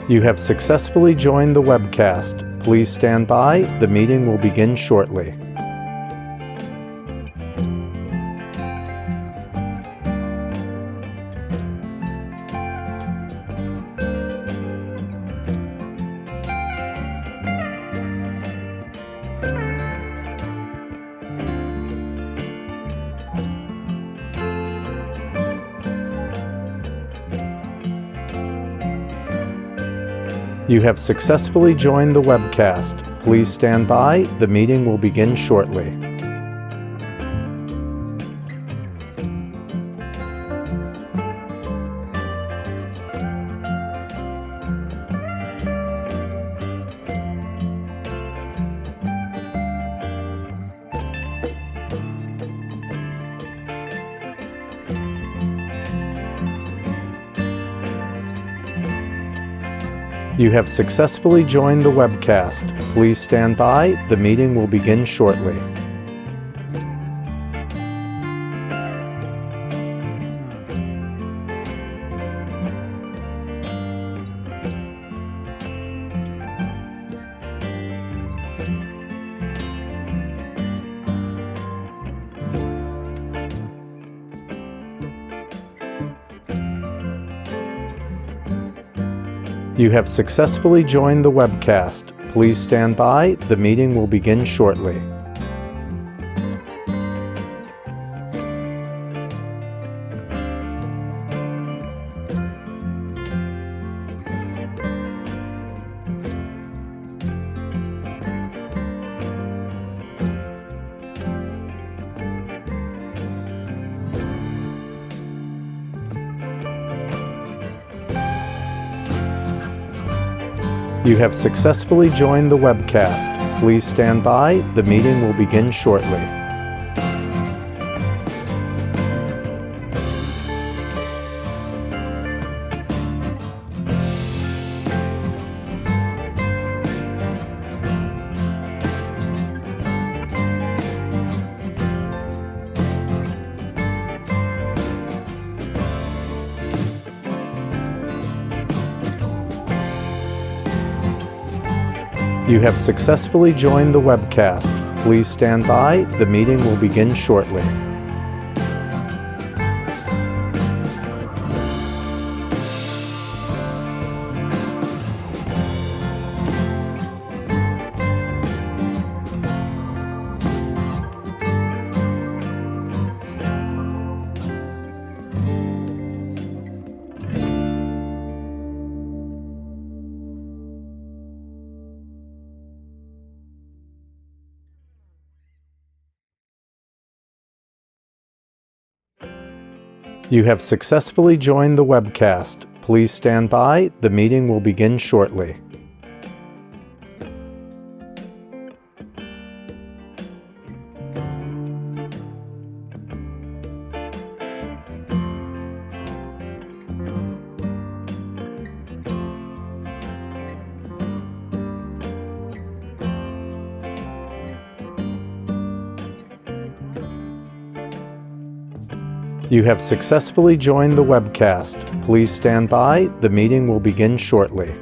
You have successfully joined the webcast. Please stand by. The meeting will begin shortly. You have successfully joined the webcast. Please stand by. The meeting will begin shortly. You have successfully joined the webcast. Please stand by. The meeting will begin shortly. You have successfully joined the webcast. Please stand by. The meeting will begin shortly. You have successfully joined the webcast. Please stand by. The meeting will begin shortly. You have successfully joined the webcast. Please stand by. The meeting will begin shortly. You have successfully joined the webcast. Please stand by. The meeting will begin shortly. You have successfully joined the webcast. Please stand by. The meeting will begin shortly.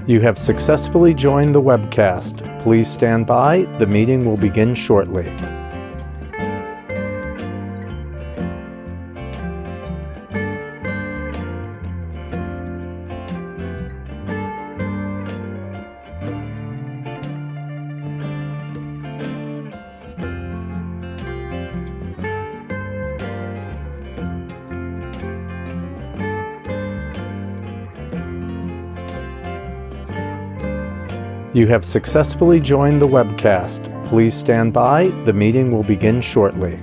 You have successfully joined the webcast. Please stand by. The meeting will begin shortly. You have successfully joined the webcast. Please stand by. The meeting will begin shortly.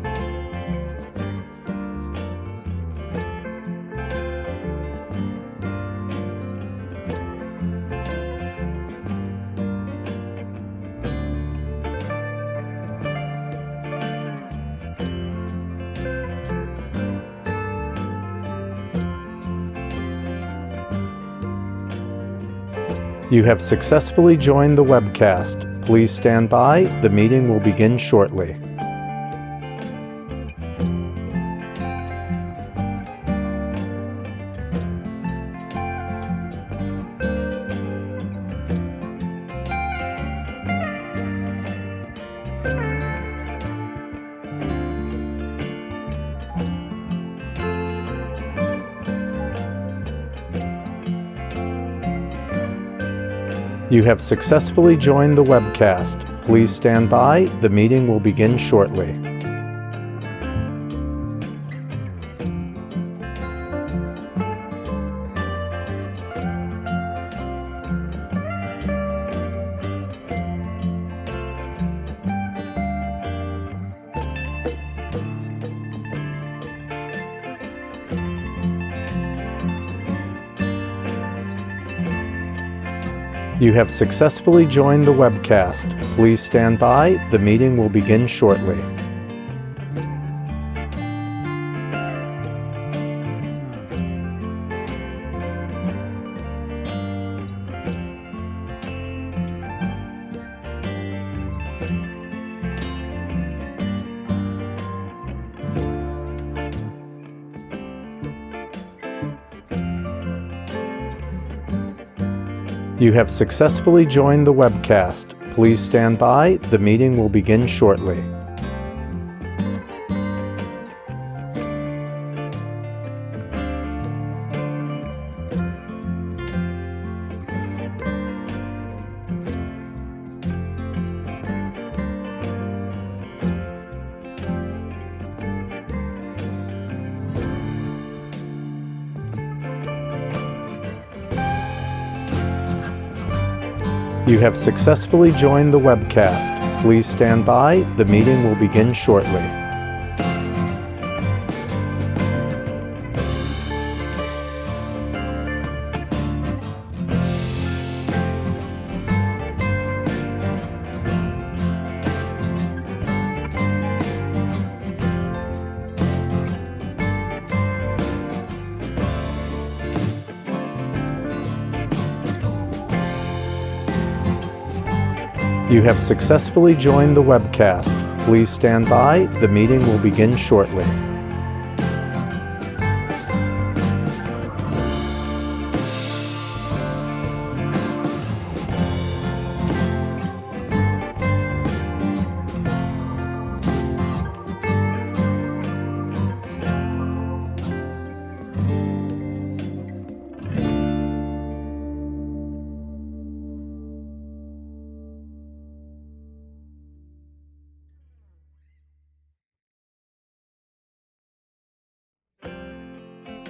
You have successfully joined the webcast. Please stand by. The meeting will begin shortly. You have successfully joined the webcast. Please stand by. The meeting will begin shortly. You have successfully joined the webcast. Please stand by. The meeting will begin shortly. You have successfully joined the webcast. Please stand by. The meeting will begin shortly. You have successfully joined the webcast. Please stand by. The meeting will begin shortly. You have successfully joined the webcast. Please stand by. The meeting will begin shortly.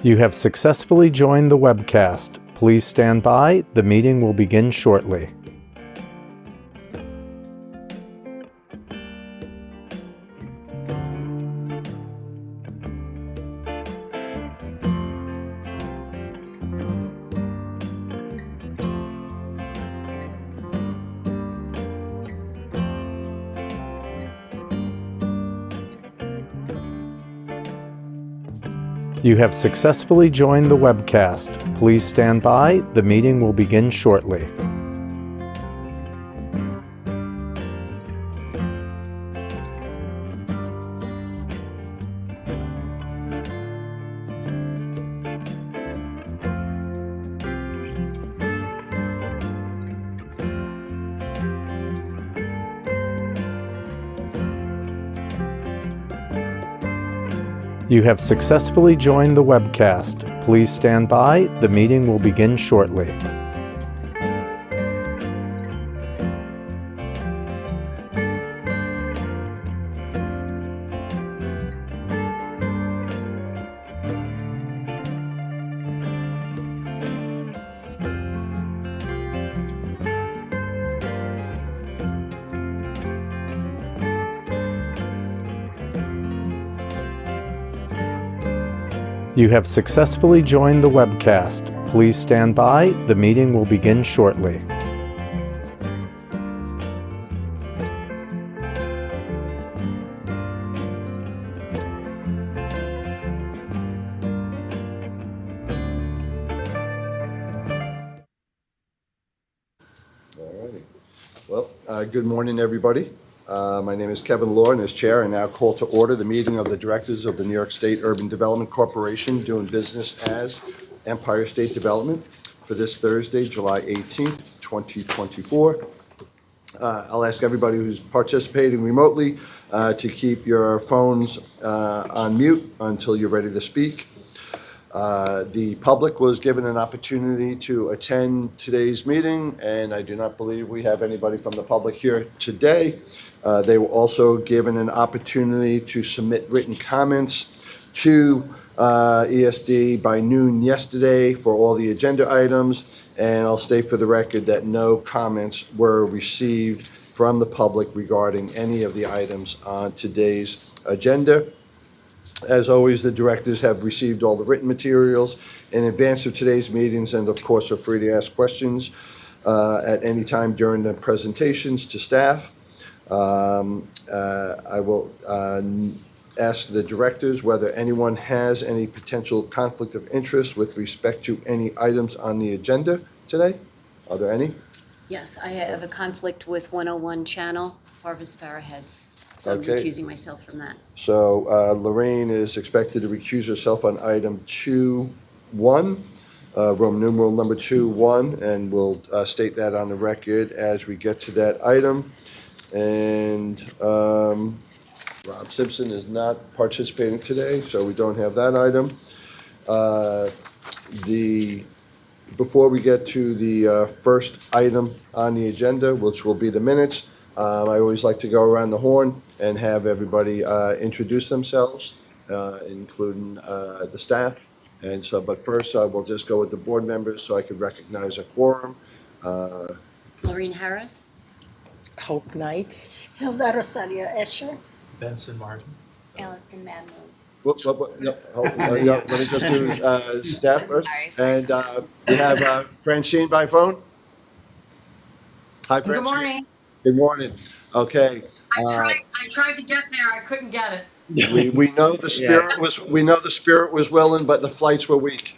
You have successfully joined the webcast. Please stand by. The meeting will begin shortly. You have successfully joined the webcast. Please stand by. The meeting will begin shortly. You have successfully joined the webcast. Please stand by. The meeting will begin shortly. You have successfully joined the webcast. Please stand by. The meeting will begin shortly. All righty. Well, good morning, everybody. My name is Kevin Law, and as chair, I now call to order the meeting of the directors of the New York State Urban Development Corporation doing business as Empire State Development for this Thursday, July 18th, 2024. I'll ask everybody who's participating remotely to keep your phones on mute until you're ready to speak. The public was given an opportunity to attend today's meeting, and I do not believe we have anybody from the public here today. They were also given an opportunity to submit written comments to ESD by noon yesterday for all the agenda items, and I'll state for the record that no comments were received from the public regarding any of the items on today's agenda. As always, the directors have received all the written materials in advance of today's meetings and, of course, are free to ask questions at any time during the presentations to staff. I will ask the directors whether anyone has any potential conflict of interest with respect to any items on the agenda today. Are there any? Yes, I have a conflict with 101 Channel, Harvest Farrowheads, so I'm Okay. recusing myself from that. So Lorraine is expected to recuse herself on item 2.1, Roman numeral number 2.1, and we'll state that on the record as we get to that item. And Rob Simpson is not participating today, so we don't have that item. Before we get to the first item on the agenda, which will be the minutes, I always like to go around the horn and have everybody introduce themselves, including the staff. And so, but first, we'll just go with the board members so I could recognize a quorum. Lorraine Harris? Hope Knight. Hilda Rosario Escher. Benson Martin. Allison Madmoon. No, let me just do staff first. And we have Francine by phone. Hi, Francine. Good morning. Good morning. Okay. I tried to get there. I couldn't get it. We know the spirit was willing, but the flights were weak.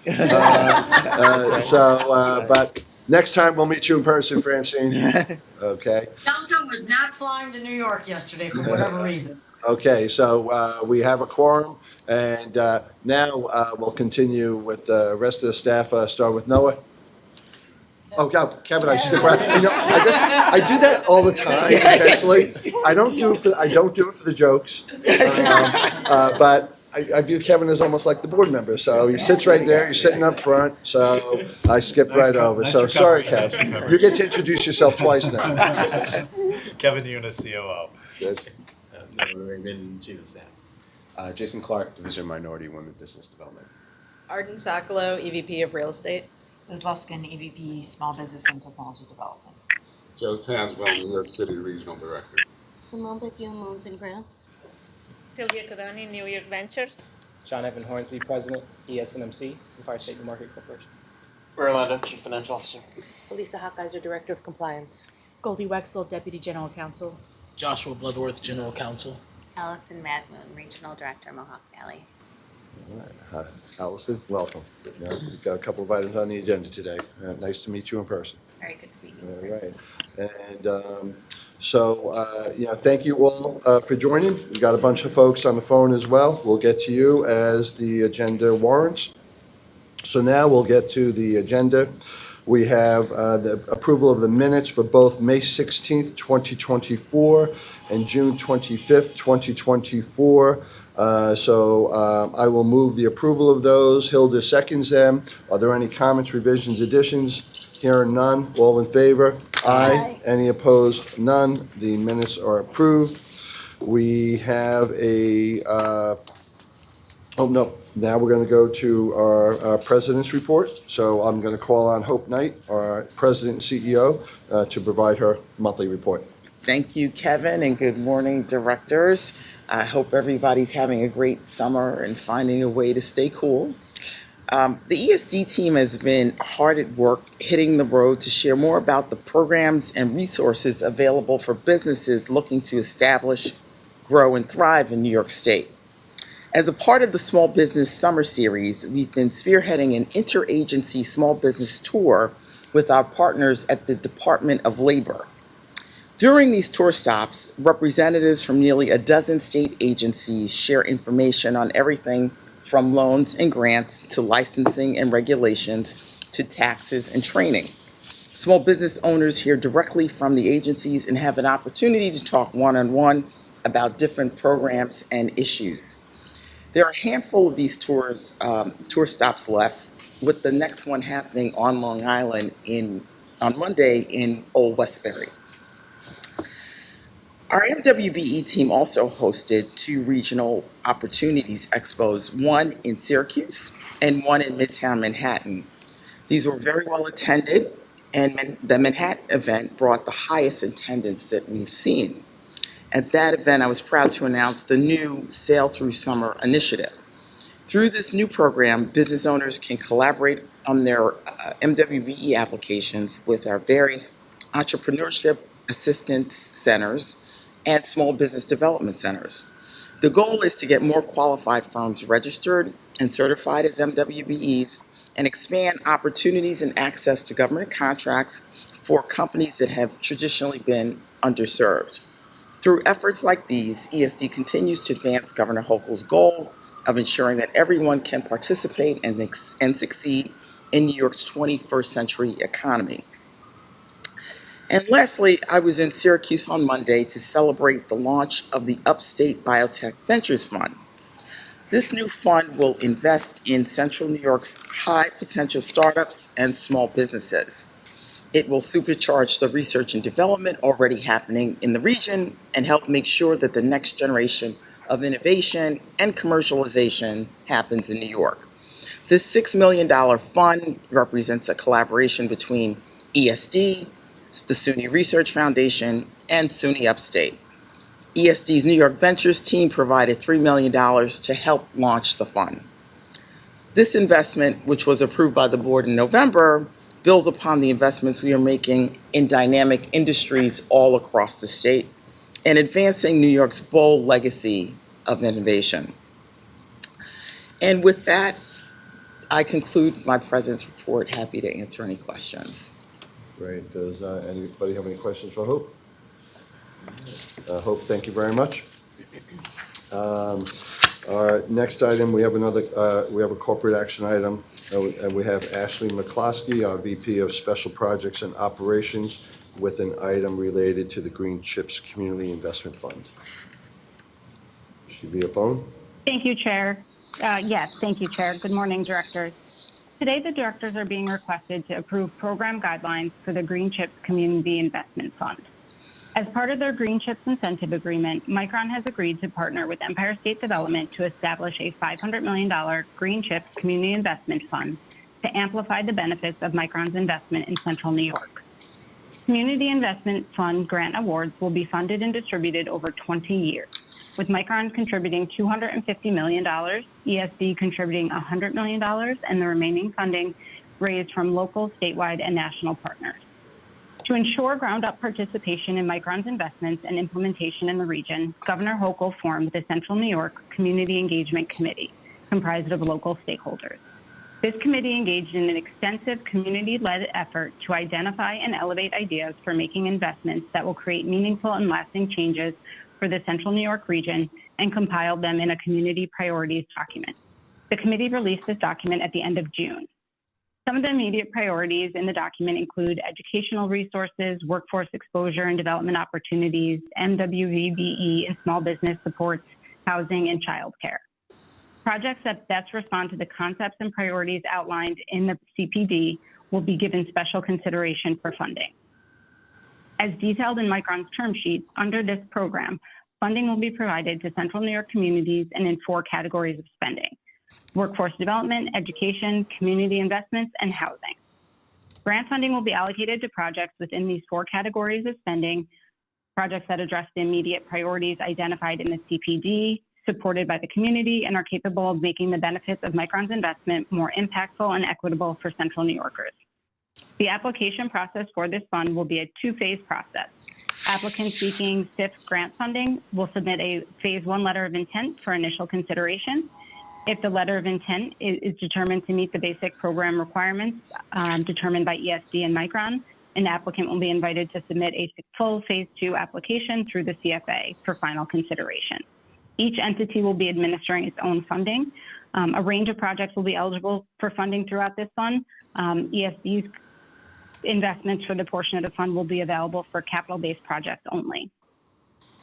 But next time we'll meet you in person, Francine. Okay. Delta was not flying to New York yesterday for whatever reason. Okay, so we have a quorum, and now we'll continue with the rest of the staff. Start with Noah. Oh, God, Kevin, I skip right. I do that all the time intentionally. I don't do it for the jokes, but I view Kevin as almost like the board member. So he sits right there. You're sitting up front. So I skipped right over. So sorry, Kevin. You get to introduce yourself twice now. Kevin Eunice, COO. Yes. Raymond, Chief of Staff. Jason Clark, Division of Minority Women Business Development. Arden Sacalo, EVP of Real Estate. Liz Luskin, EVP, Small Business and Technology Development. Joe Taswell, New York City Regional Director. Simone Bethune, Loans and Grants. Sylvia Codoni, New York Ventures. John Evan Hornsby, President, ESNMC, Empire State New Market Corporation. Orlando, Chief Financial Officer. Elisa Hochgeiser, Director of Compliance. Goldie Wexel, Deputy General Counsel. Joshua Bloodworth, General Counsel. Allison Madmoon, Regional Director, Mohawk Valley. All right. Hi, Allison, welcome. We've got a couple of items on the agenda today. Nice to meet you in person. Very good to meet you All in person. right. And thank you all for joining. We've got a bunch of folks on the phone as well. We'll get to you as the agenda warrants. So now we'll get to the agenda. We have the approval of the minutes for both May 16th, 2024 and June 25th, 2024. I will move the approval of those. Hilda seconds them. Are there any comments, revisions, additions? Hearing none. All in favor? Aye. Any opposed? None. The minutes are approved. We have now we're going to go to our president's report. So I'm going to call on Hope Knight, our president and CEO, to provide her monthly report. Thank you, Kevin, and good morning, directors. I hope everybody's having a great summer and finding a way to stay cool. The ESD team has been hard at work hitting the road to share more about the programs and resources available for businesses looking to establish, grow, and thrive in New York State. As a part of the Small Business Summer Series, we've been spearheading an interagency small business tour with our partners at the Department of Labor. During these tour stops, representatives from nearly a dozen state agencies share information on everything from loans and grants to licensing and regulations to taxes and training. Small business owners hear directly from the agencies and have an opportunity to talk one-on-one about different programs and issues. There are a handful of these tour stops left, with the next one happening on Long Island on Monday in Old Westbury. Our MWBE team also hosted 2 regional opportunities expos, one in Syracuse and one in Midtown Manhattan. These were very well attended, and the Manhattan event brought the highest attendance that we've seen. At that event, I was proud to announce the new Sail Through Summer initiative. Through this new program, business owners can collaborate on their MWBE applications with our various entrepreneurship assistance centers and small business development centers. The goal is to get more qualified firms registered and certified as MWBEs and expand opportunities and access to government contracts for companies that have traditionally been underserved. Through efforts like these, ESD continues to advance Governor Hochul's goal of ensuring that everyone can participate and succeed in New York's 21st century economy. And lastly, I was in Syracuse on Monday to celebrate the launch of the Upstate Biotech Ventures Fund. This new fund will invest in Central New York's high potential startups and small businesses. It will supercharge the research and development already happening in the region and help make sure that the next generation of innovation and commercialization happens in New York. This $6 million fund represents a collaboration between ESD, the SUNY Research Foundation, and SUNY Upstate. ESD's New York Ventures team provided $3 million to help launch the fund. This investment, which was approved by the board in November, builds upon the investments we are making in dynamic industries all across the state and advancing New York's bold legacy of innovation. And with that, I conclude my president's report. Happy to answer any questions. Great. Does anybody have any questions for Hope? Hope, thank you very much. Our next item, we have a corporate action item, and we have Ashley McCloskey, our VP of Special Projects and Operations, with an item related to the Green Chips Community Investment Fund. Should be a phone. Thank you, Chair. Yes, thank you, Chair. Good morning, directors. Today, the directors are being requested to approve program guidelines for the Green Chips Community Investment Fund. As part of their Green Chips Incentive Agreement, Micron has agreed to partner with Empire State Development to establish a $500 million Green Chips Community Investment Fund to amplify the benefits of Micron's investment in Central New York. Community Investment Fund grant awards will be funded and distributed over 20 years, with Micron contributing $250 million, ESD contributing $100 million, and the remaining funding raised from local, statewide, and national partners. To ensure ground-up participation in Micron's investments and implementation in the region, Governor Hochul formed the Central New York Community Engagement Committee, comprised of local stakeholders. This committee engaged in an extensive community-led effort to identify and elevate ideas for making investments that will create meaningful and lasting changes for the Central New York region and compiled them in a community priorities document. The committee released this document at the end of June. Some of the immediate priorities in the document include educational resources, workforce exposure and development opportunities, MWBE and small business supports, housing, and childcare. Projects that best respond to the concepts and priorities outlined in the CPD will be given special consideration for funding. As detailed in Micron's term sheet, under this program, funding will be provided to Central New York communities and in 4 categories of spending: workforce development, education, community investments, and housing. Grant funding will be allocated to projects within these 4 categories of spending, projects that address the immediate priorities identified in the CPD, supported by the community, and are capable of making the benefits of Micron's investment more impactful and equitable for Central New Yorkers. The application process for this fund will be a 2-phase process. Applicants seeking SIF grant funding will submit a Phase 1 letter of intent for initial consideration. If the letter of intent is determined to meet the basic program requirements determined by ESD and Micron, an applicant will be invited to submit a full Phase 2 application through the CFA for final consideration. Each entity will be administering its own funding. A range of projects will be eligible for funding throughout this fund. ESD's investments for the portion of the fund will be available for capital-based projects only.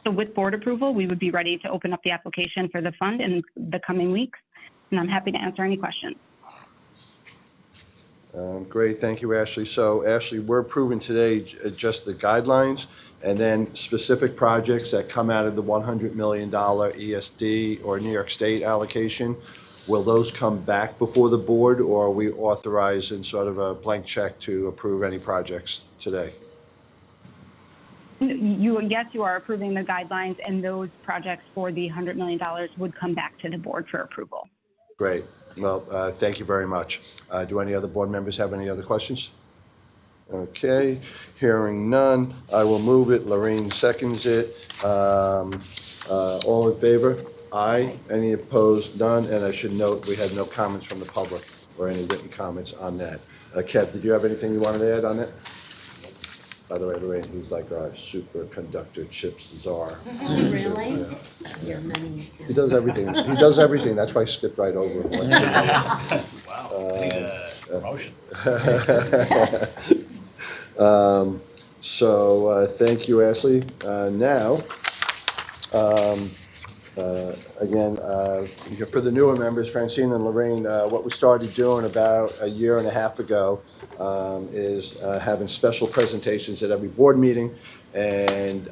So with board approval, we would be ready to open up the application for the fund in the coming weeks, and I'm happy to answer any questions. Great, thank you, Ashley. So, Ashley, we're approving today just the guidelines, and then specific projects that come out of the $100 million ESD or New York State allocation. Will those come back before the board, or are we authorizing sort of a blank check to approve any projects today? Yes, you are approving the guidelines, and those projects for the $100 million would come back to the board for approval. Great. Well, thank you very much. Do any other board members have any other questions? Okay, hearing none, I will move it. Lorraine seconds it. All in favor? Aye. Any opposed? None. And I should note, we had no comments from the public or any written comments on that. Kev, did you have anything you wanted to add on that? By the way, Lorraine, he's like our superconductor chips czar. Really? Yeah. Your many. He does everything. He does everything. That's why I skipped right over him. Wow, need a promotion. Thank you, Ashley. Now, again, for the newer members, Francine and Lorraine, what we started doing about a year and a half ago is having special presentations at every board meeting. And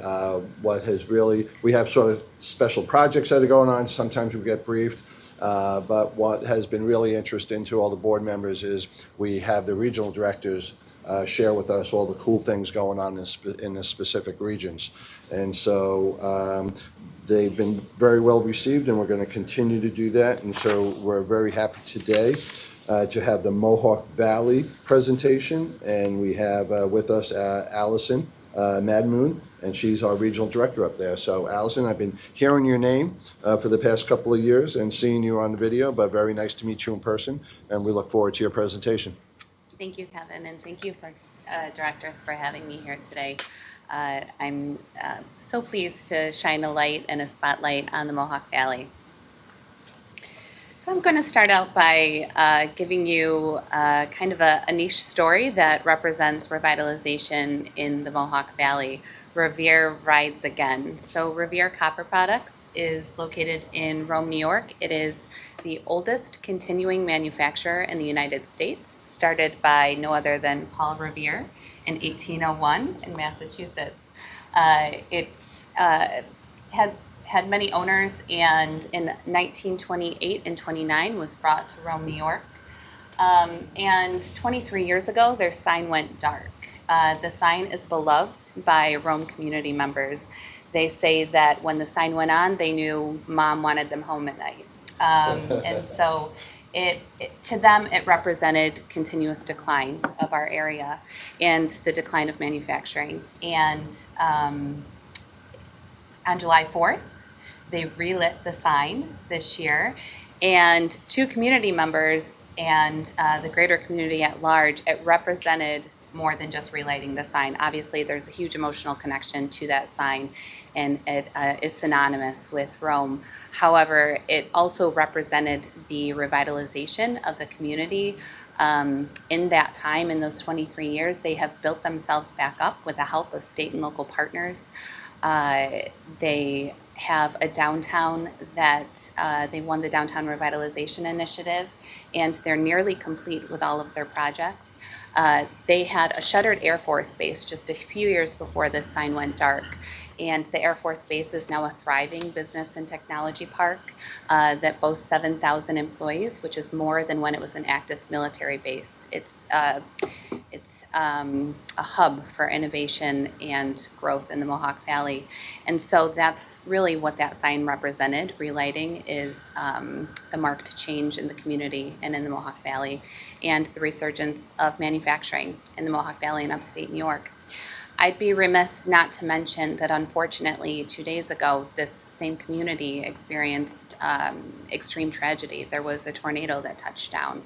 what has really, we have sort of special projects that are going on. Sometimes we get briefed. But what has been really interesting to all the board members is we have the regional directors share with us all the cool things going on in the specific regions. And so they've been very well received, and we're going to continue to do that. And so we're very happy today to have the Mohawk Valley presentation. And we have with us Allison Madmoon, and she's our regional director up there. So Allison, I've been hearing your name for the past couple of years and seeing you on the video, but very nice to meet you in person, and we look forward to your presentation. Thank you, Kevin, and thank you for directors for having me here today. I'm so pleased to shine a light and a spotlight on the Mohawk Valley. So I'm going to start out by giving you kind of a niche story that represents revitalization in the Mohawk Valley. Revere rides again. So Revere Copper Products is located in Rome, New York. It is the oldest continuing manufacturer in the United States, started by no other than Paul Revere in 1801 in Massachusetts. It's had many owners, and in 1928 and 29 was brought to Rome, New York. And 23 years ago, their sign went dark. The sign is beloved by Rome community members. They say that when the sign went on, they knew mom wanted them home at night. And so to them, it represented continuous decline of our area and the decline of manufacturing. And on July 4th, they relit the sign this year, and to community members and the greater community at large, it represented more than just relighting the sign. Obviously, there's a huge emotional connection to that sign, and it is synonymous with Rome. However, it also represented the revitalization of the community. In that time, in those 23 years, they have built themselves back up with the help of state and local partners. They have a downtown that they won the Downtown Revitalization Initiative, and they're nearly complete with all of their projects. They had a shuttered Air Force Base just a few years before this sign went dark, and the Air Force Base is now a thriving business and technology park that boasts 7,000 employees, which is more than when it was an active military base. It's a hub for innovation and growth in the Mohawk Valley. And so that's really what that sign represented. Relighting is the marked change in the community and in the Mohawk Valley, and the resurgence of manufacturing in the Mohawk Valley and upstate New York. I'd be remiss not to mention that unfortunately 2 days ago, this same community experienced extreme tragedy. There was a tornado that touched down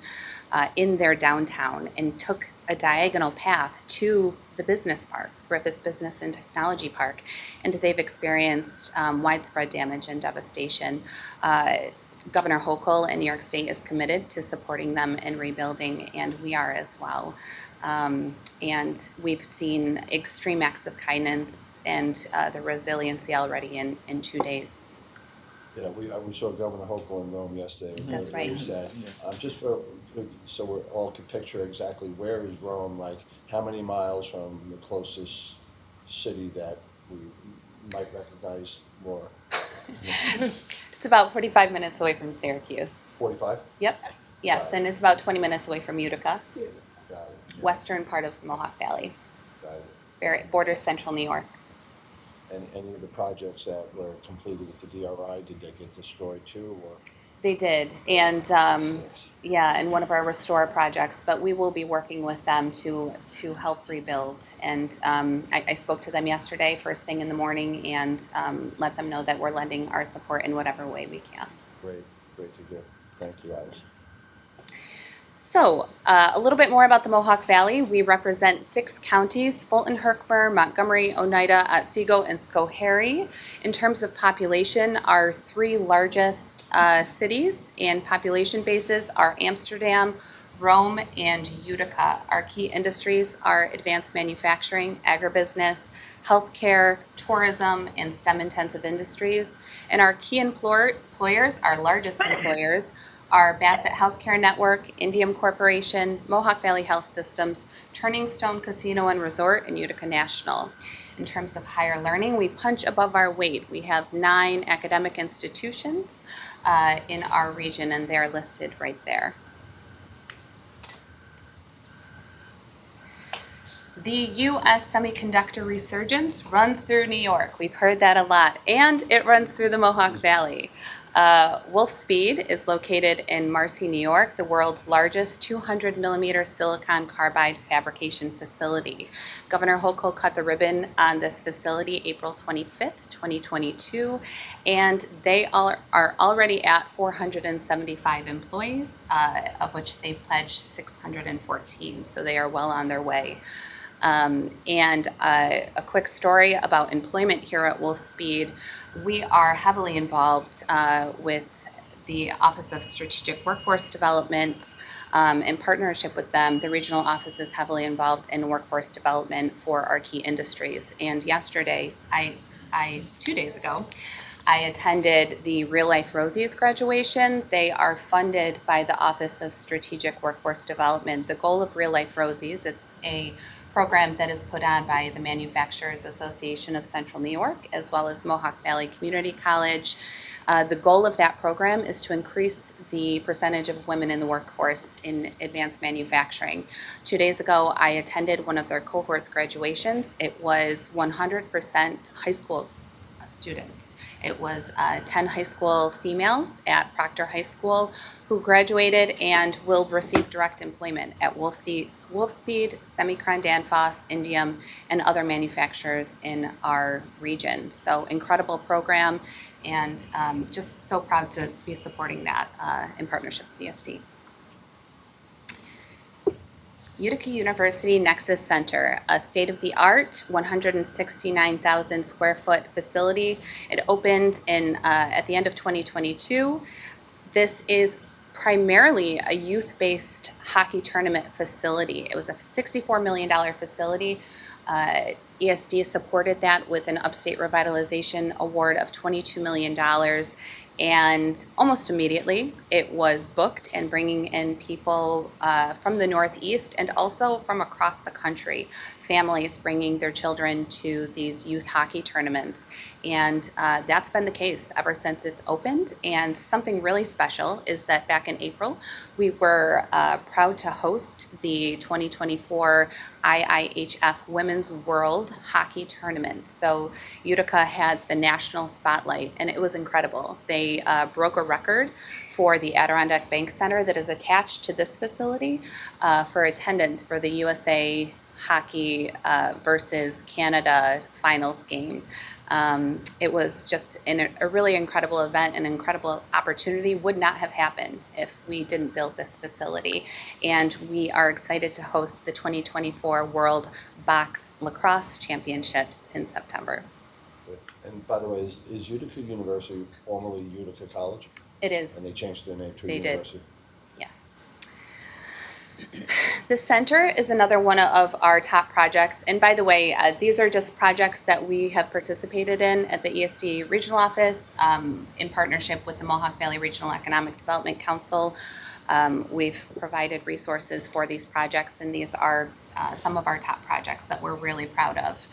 in their downtown and took a diagonal path to the business park, Griffiths Business and Technology Park, and they've experienced widespread damage and devastation. Governor Hochul in New York State is committed to supporting them in rebuilding, and we are as well. And we've seen extreme acts of kindness and the resiliency already in 2 days. Yeah, we saw Governor Hochul in Rome yesterday. That's right. Very sad. Just so we all can picture exactly where is Rome, like how many miles from the closest city that we might recognize more? It's about 45 minutes away from Syracuse. 45? Yep. Yes, and it's about 20 minutes away from Utica. Got it. Western part of the Mohawk Valley. Got it. Borders central New York. And any of the projects that were completed with the DRI, did they get destroyed too, or? They did, and in one of our restore projects, but we will be working with them to help rebuild. And I spoke to them yesterday, first thing in the morning, and let them know that we're lending our support in whatever way we can. Great to hear. Thanks to Alice. So, a little bit more about the Mohawk Valley. We represent 6 counties: Fulton, Herkimer, Montgomery, Oneida, Otsego, and Schoharie. In terms of population, our 3 largest cities and population bases are Amsterdam, Rome, and Utica. Our key industries are advanced manufacturing, agribusiness, healthcare, tourism, and STEM-intensive industries. And our key employers, our largest employers, are Bassett Healthcare Network, Indium Corporation, Mohawk Valley Health Systems, Turning Stone Casino and Resort, and Utica National. In terms of higher learning, we punch above our weight. We have 9 academic institutions in our region, and they're listed right there. The U.S. semiconductor resurgence runs through New York. We've heard that a lot, and it runs through the Mohawk Valley. Wolfspeed is located in Marcy, New York, the world's largest 200-millimeter silicon carbide fabrication facility. Governor Hochul cut the ribbon on this facility April 25th, 2022, and they are already at 475 employees, of which they've pledged 614, so they are well on their way. And a quick story about employment here at Wolfspeed. We are heavily involved with the Office of Strategic Workforce Development. In partnership with them, the regional office is heavily involved in workforce development for our key industries. And yesterday, 2 days ago, I attended the Real Life Rosies graduation. They are funded by the Office of Strategic Workforce Development. The goal of Real Life Rosies, it's a program that is put on by the Manufacturers Association of Central New York, as well as Mohawk Valley Community College. The goal of that program is to increase the percentage of women in the workforce in advanced manufacturing. 2 days ago, I attended one of their cohorts graduations. It was 100% high school students. It was 10 high school females at Proctor High School who graduated and will receive direct employment at Wolfspeed, Semicron, Danfoss, Indium, and other manufacturers in our region. So incredible program, and just so proud to be supporting that in partnership with ESD. Utica University Nexus Center, a state-of-the-art 169,000 square foot facility. It opened at the end of 2022. This is primarily a youth-based hockey tournament facility. It was a $64 million facility. ESD supported that with an Upstate Revitalization Award of $22 million. And almost immediately, it was booked and bringing in people from the Northeast and also from across the country, families bringing their children to these youth hockey tournaments. And that's been the case ever since it's opened. And something really special is that back in April, we were proud to host the 2024 IIHF Women's World Hockey Tournament. So Utica had the national spotlight, and it was incredible. They broke a record for the Adirondack Bank Center that is attached to this facility for attendance for the USA hockey versus Canada finals game. It was just a really incredible event, an incredible opportunity. Would not have happened if we didn't build this facility. And we are excited to host the 2024 World Box Lacrosse Championships in September. And by the way, is Utica University formerly Utica College? It is. And they changed their name to They University? did. Yes. The center is another one of our top projects. And by the way, these are just projects that we have participated in at the ESD Regional Office in partnership with the Mohawk Valley Regional Economic Development Council. We've provided resources for these projects, and these are some of our top projects that we're really proud of.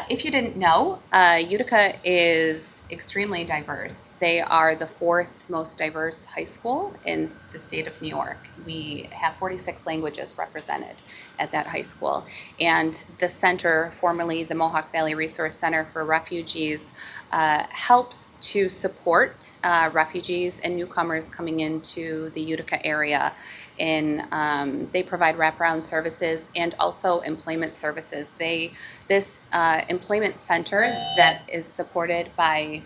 If you didn't know, Utica is extremely diverse. They are the 4th most diverse high school in the state of New York. We have 46 languages represented at that high school. And the center, formerly the Mohawk Valley Resource Center for Refugees, helps to support refugees and newcomers coming into the Utica area. They provide wraparound services and also employment services. This employment center that is supported by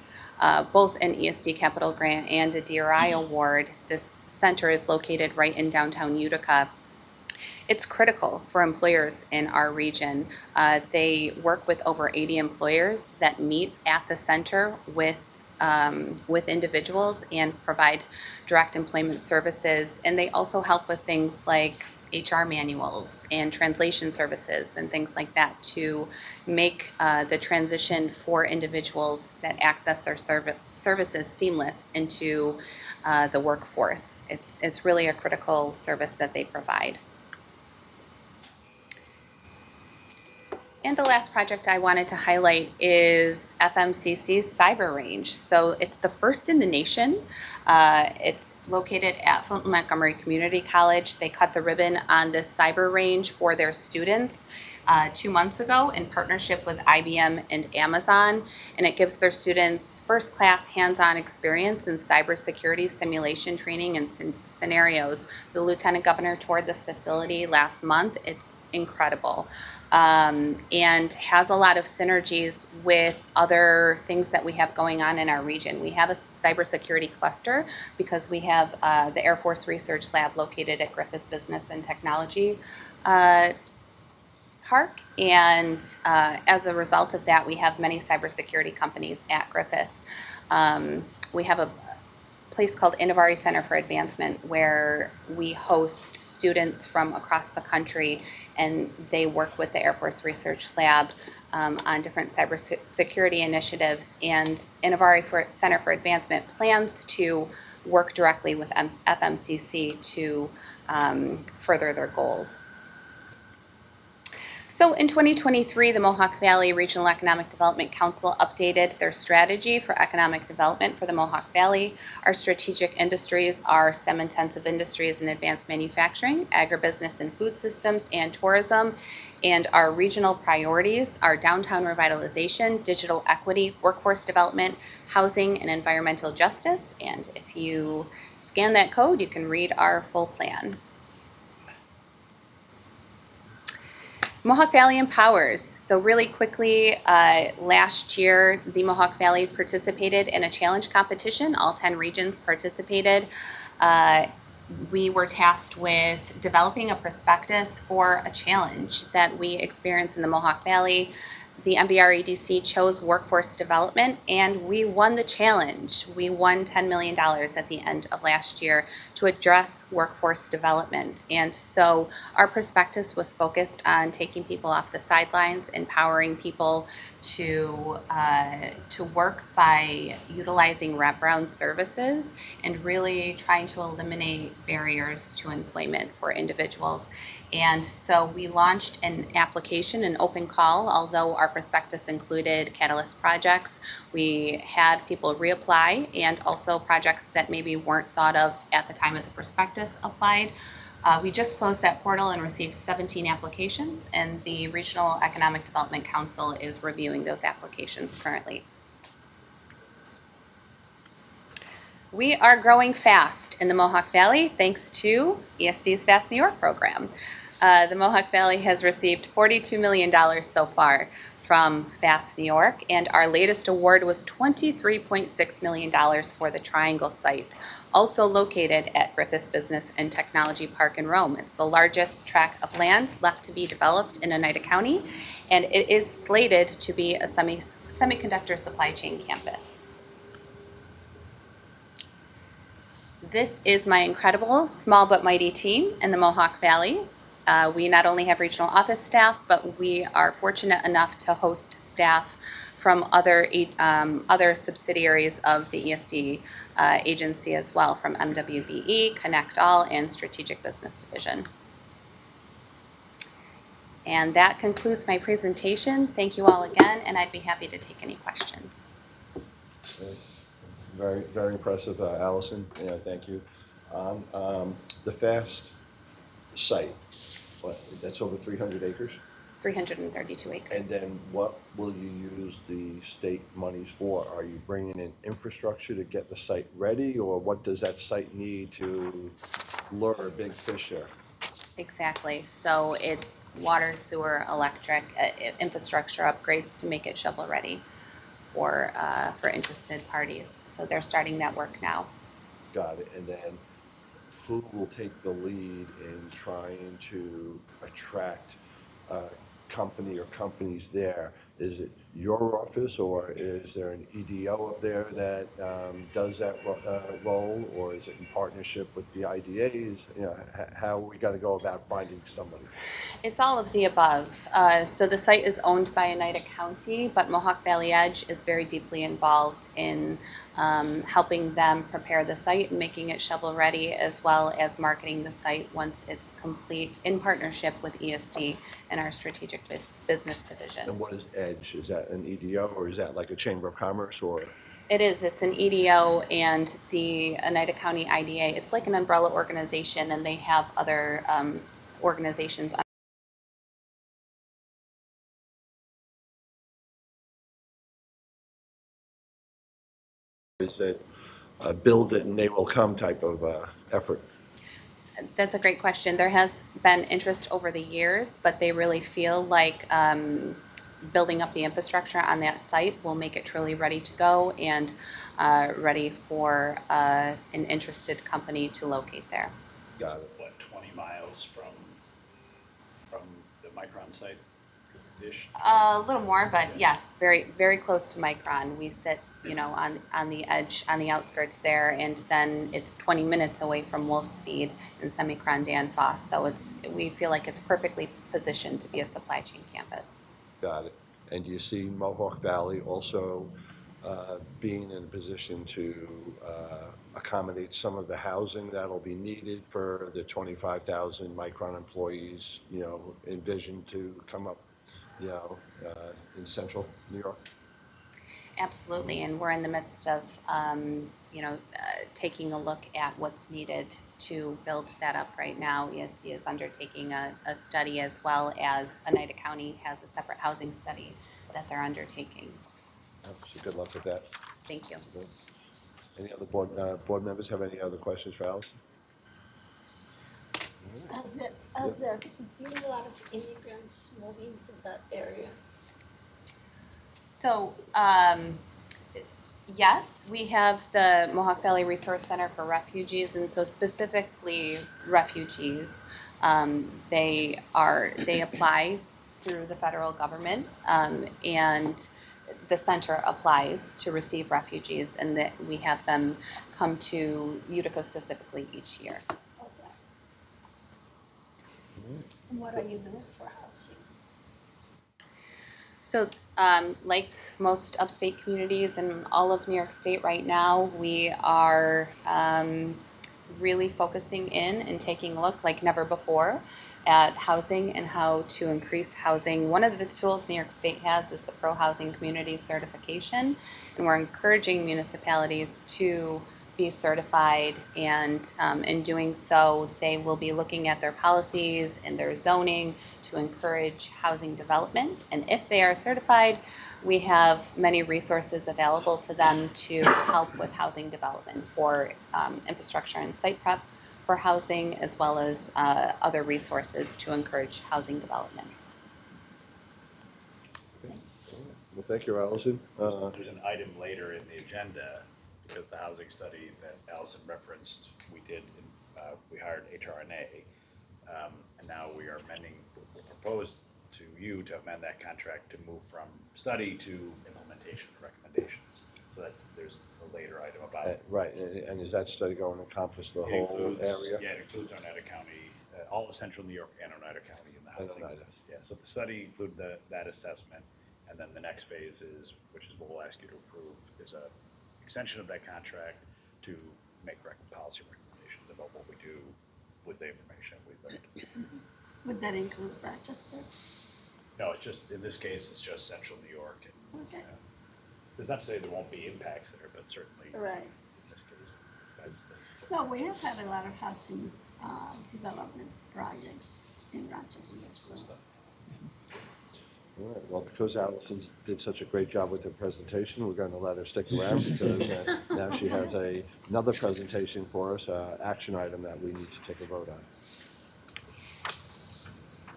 both an ESD capital grant and a DRI award. This center is located right in downtown Utica. It's critical for employers in our region. They work with over 80 employers that meet at the center with individuals and provide direct employment services. And they also help with things like HR manuals and translation services and things like that to make the transition for individuals that access their services seamless into the workforce. It's really a critical service that they provide. And the last project I wanted to highlight is FMCC's Cyber Range. So it's the first in the nation. It's located at Fulton Montgomery Community College. They cut the ribbon on this cyber range for their students 2 months ago in partnership with IBM and Amazon. And it gives their students first-class hands-on experience in cybersecurity simulation training and scenarios. The Lieutenant Governor toured this facility last month. It's incredible. And has a lot of synergies with other things that we have going on in our region. We have a cybersecurity cluster because we have the Air Force Research Lab located at Griffiths Business and Technology Park. And as a result of that, we have many cybersecurity companies at Griffiths. We have a place called Innovari Center for Advancement where we host students from across the country, and they work with the Air Force Research Lab on different cybersecurity initiatives. And Innovari Center for Advancement plans to work directly with FMCC to further their goals. So in 2023, the Mohawk Valley Regional Economic Development Council updated their strategy for economic development for the Mohawk Valley. Our strategic industries are STEM-intensive industries and advanced manufacturing, agribusiness and food systems, and tourism. And our regional priorities are downtown revitalization, digital equity, workforce development, housing, and environmental justice. And if you scan that code, you can read our full plan. Mohawk Valley Empowers. So really quickly, last year, the Mohawk Valley participated in a challenge competition. All 10 regions participated. We were tasked with developing a prospectus for a challenge that we experience in the Mohawk Valley. The MVREDC chose workforce development, and we won the challenge. We won $10 million at the end of last year to address workforce development. And so our prospectus was focused on taking people off the sidelines, empowering people to work by utilizing wraparound services, and really trying to eliminate barriers to employment for individuals. And so we launched an application, an open call, although our prospectus included catalyst projects. We had people reapply, and also projects that maybe weren't thought of at the time of the prospectus applied. We just closed that portal and received 17 applications, and the Regional Economic Development Council is reviewing those applications currently. We are growing fast in the Mohawk Valley thanks to ESD's Fast New York program. The Mohawk Valley has received $42 million so far from Fast New York, and our latest award was $23.6 million for the Triangle site, also located at Griffiths Business and Technology Park in Rome. It's the largest tract of land left to be developed in Oneida County, and it is slated to be a semiconductor supply chain campus. This is my incredible small but mighty team in the Mohawk Valley. We not only have regional office staff, but we are fortunate enough to host staff from other subsidiaries of the ESD agency as well, from MWBE, Connect All, and Strategic Business Division. And that concludes my presentation. Thank you all again, and I'd be happy to take any questions. Very, very impressive, Allison. Yeah, thank you. The FAST site, that's over 300 acres? 332 acres. And then what will you use the state monies for? Are you bringing in infrastructure to get the site ready, or what does that site need to lure big fish there? Exactly. So it's water, sewer, electric, infrastructure upgrades to make it shovel ready for interested parties. So they're starting that work now. Got it. And then who will take the lead in trying to attract a company or companies there? Is it your office, or is there an EDO up there that does that role, or is it in partnership with the IDAs? You know, how we got to go about finding somebody? It's all of the above. So the site is owned by Oneida County, but Mohawk Valley Edge is very deeply involved in helping them prepare the site and making it shovel ready, as well as marketing the site once it's complete, in partnership with ESD and our Strategic Business Division. And what is EDGE? Is that an EDO, or is that like a Chamber of Commerce, or? It is. It's an EDO and the Oneida County IDA. It's like an umbrella organization, and they have other organizations. Is it a build it and they will come type of effort? That's a great question. There has been interest over the years, but they really feel like building up the infrastructure on that site will make it truly ready to go and ready for an interested company to locate there. Got it. What, 20 miles from the Micron site-ish? A little more, but yes, very, very close to Micron. We sit, on the edge, on the outskirts there, and then it's 20 minutes away from Wolfspeed and Semicron Danfoss. So we feel like it's perfectly positioned to be a supply chain campus. Got it. And do you see Mohawk Valley also being in a position to accommodate some of the housing that'll be needed for the 25,000 Micron employees, envisioned to come up, in central New York? Absolutely, and we're in the midst of, taking a look at what's needed to build that up right now. ESD is undertaking a study, as well as Oneida County has a separate housing study that they're undertaking. So good luck with that. Thank you. Any other board members have any other questions for Allison? Has there been a lot of immigrants moving to that area? So, yes, we have the Mohawk Valley Resource Center for Refugees, and so specifically refugees, they apply through the federal government, and the center applies to receive refugees, and that we have them come to Utica specifically each year. Okay. And what are you doing for housing? So, like most upstate communities in all of New York State right now, we are really focusing in and taking a look like never before at housing and how to increase housing. One of the tools New York State has is the Pro Housing Community Certification, and we're encouraging municipalities to be certified, and in doing so, they will be looking at their policies and their zoning to encourage housing development. And if they are certified, we have many resources available to them to help with housing development for infrastructure and site prep, for housing as well as other resources to encourage housing development. Well, thank you, Allison. There's an item later in the agenda, because the housing study that Allison referenced, we hired HRNA, and now we are proposed to you to amend that contract to move from study to implementation recommendations. So there's a later item about it. Right, and is that study going to encompass the whole area? Yeah, it includes Oneida County, all of central New York and Oneida County in the housing. Yeah, so the study included that assessment, and then the next phase which is what we'll ask you to approve, is a extension of that contract to make policy recommendations about what we do with the information we've learned. Would that include Rochester? No, it's just, in this case, it's just central New York. Okay. Does not say there won't be impacts there, but certainly Right. in this case, that's the. No, we have had a lot of housing development projects in Rochester, so. All right, well, because Allison did such a great job with her presentation, we're going to let her stick around because now she has another presentation for us, action item that we need to take a vote on.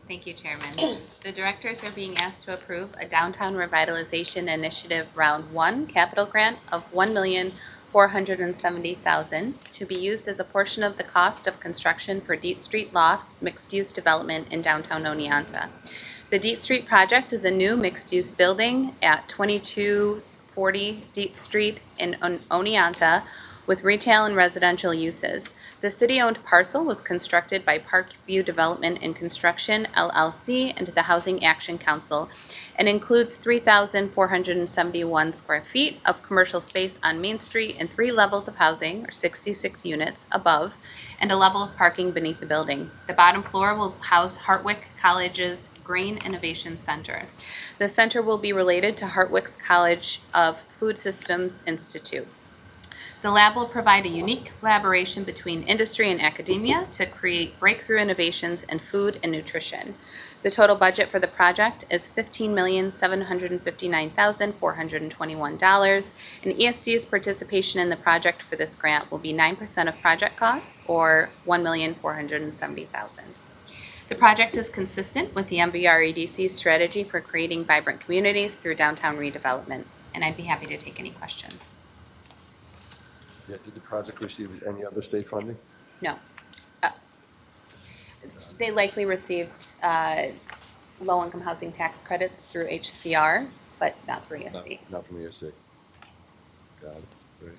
Thank you, Chairman. The directors are being asked to approve a Downtown Revitalization Initiative Round 1 capital grant of $1,470,000 to be used as a portion of the cost of construction for Deet Street Lofts mixed-use development in downtown Oneonta. The Deet Street project is a new mixed-use building at 2240 Deet Street in Oneonta with retail and residential uses. The city-owned parcel was constructed by Parkview Development and Construction, LLC, and the Housing Action Council, and includes 3,471 square feet of commercial space on Main Street and 3 levels of housing, or 66 units, above, and a level of parking beneath the building. The bottom floor will house Hartwick College's Grain Innovation Center. The center will be related to Hartwick's College of Food Systems Institute. The lab will provide a unique collaboration between industry and academia to create breakthrough innovations in food and nutrition. The total budget for the project is $15,759,421, and ESD's participation in the project for this grant will be 9% of project costs, or $1,470,000. The project is consistent with the MVREDC's strategy for creating vibrant communities through downtown redevelopment, and I'd be happy to take any questions. Yeah, did the project receive any other state funding? No. They likely received low-income housing tax credits through HCR, but not through ESD. Not from ESD. Got it. Great.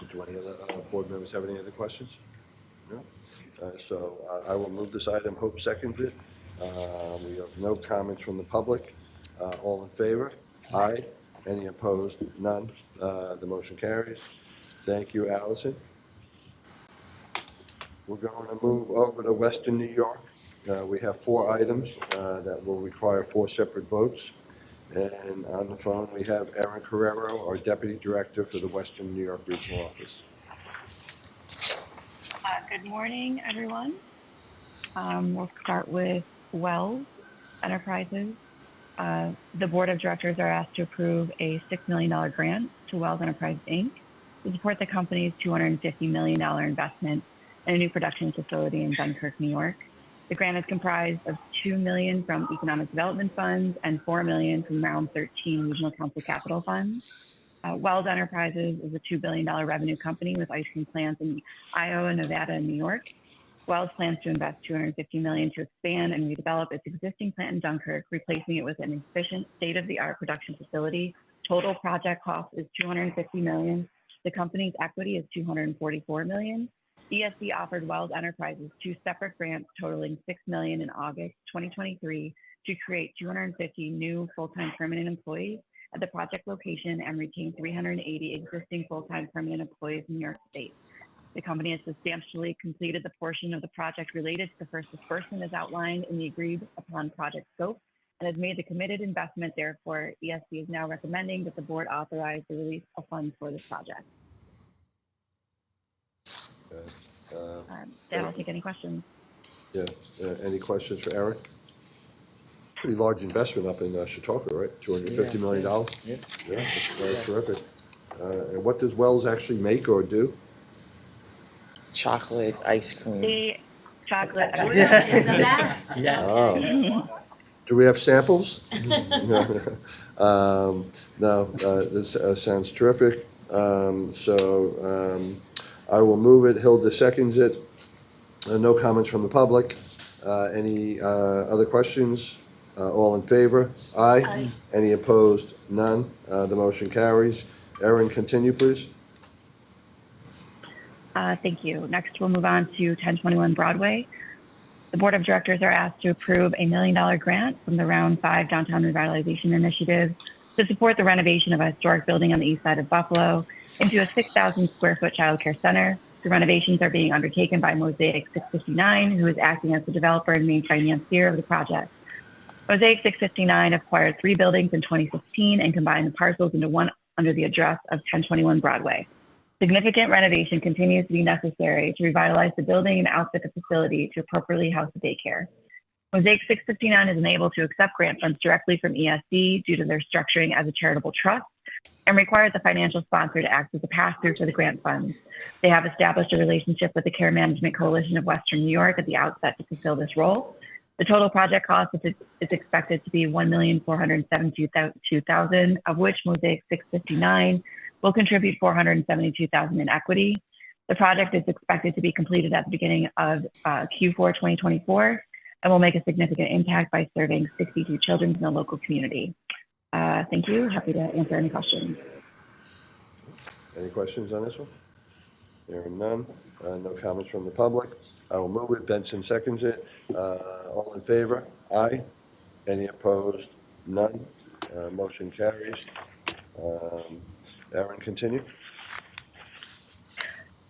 Do any other board members have any other questions? No? So I will move this item. Hope seconds it. We have no comments from the public. All in favor? Aye. Any opposed? None. The motion carries. Thank you, Allison. We're going to move over to Western New York. We have 4 items that will require 4 separate votes. And on the phone, we have Erin Carrero, our Deputy Director for the Western New York Regional Office. Good morning, everyone. We'll start with Wells Enterprises. The Board of Directors are asked to approve a $6 million grant to Wells Enterprises, Inc. to support the company's $250 million investment in a new production facility in Dunkirk, New York. The grant is comprised of $2 million from Economic Development Funds and $4 million from Round 13 Regional Council Capital Funds. Wells Enterprises is a $2 billion revenue company with ice cream plants in Iowa, Nevada, and New York. Wells plans to invest $250 million to expand and redevelop its existing plant in Dunkirk, replacing it with an efficient, state-of-the-art production facility. Total project cost is $250 million. The company's equity is $244 million. ESD offered Wells Enterprises 2 separate grants totaling $6 million in August 2023 to create 250 new full-time permanent employees at the project location and retain 380 existing full-time permanent employees in New York State. The company has substantially completed the portion of the project related to the first disbursement as outlined in the agreed upon project scope and has made the committed investment. Therefore, ESD is now recommending that the board authorize the release of funds for this project. Dan, I'll take any questions. Yeah, any questions for Erin? Pretty large investment up in Chautauqua, right? $250 million? Yeah, that's terrific. And what does Wells actually make or do? chocolate ice cream. The chocolate. Oh, yeah, it's the best. Yeah. Oh. Do we have samples? No, this sounds terrific. I will move it. Hilda seconds it. No comments from the public. Any other questions? All in favor? Aye. Aye. Any opposed? None. The motion carries. Erin, continue, please. Thank you. Next, we'll move on to 1021 Broadway. The Board of Directors are asked to approve a $1 million grant from the Round 5 Downtown Revitalization Initiative to support the renovation of a historic building on the east side of Buffalo into a 6,000 square foot childcare center. The renovations are being undertaken by Mosaic 659, who is acting as the developer and main financier of the project. Mosaic 659 acquired 3 buildings in 2015 and combined the parcels into one under the address of 1021 Broadway. Significant renovation continues to be necessary to revitalize the building and outfit the facility to appropriately house the daycare. Mosaic 659 is unable to accept grant funds directly from ESD due to their structuring as a charitable trust and requires the financial sponsor to act as a pass-through for the grant funds. They have established a relationship with the Care Management Coalition of Western New York at the outset to fulfill this role. The total project cost is expected to be $1,472,000, of which Mosaic 659 will contribute $472,000 in equity. The project is expected to be completed at the beginning of Q4 2024 and will make a significant impact by serving 62 children in the local community. Thank you. Happy to answer any questions. Any questions on this one? There are none. No comments from the public. I will move it. Benson seconds it. All in favor? Aye. Any opposed? None. Motion carries. Erin, continue.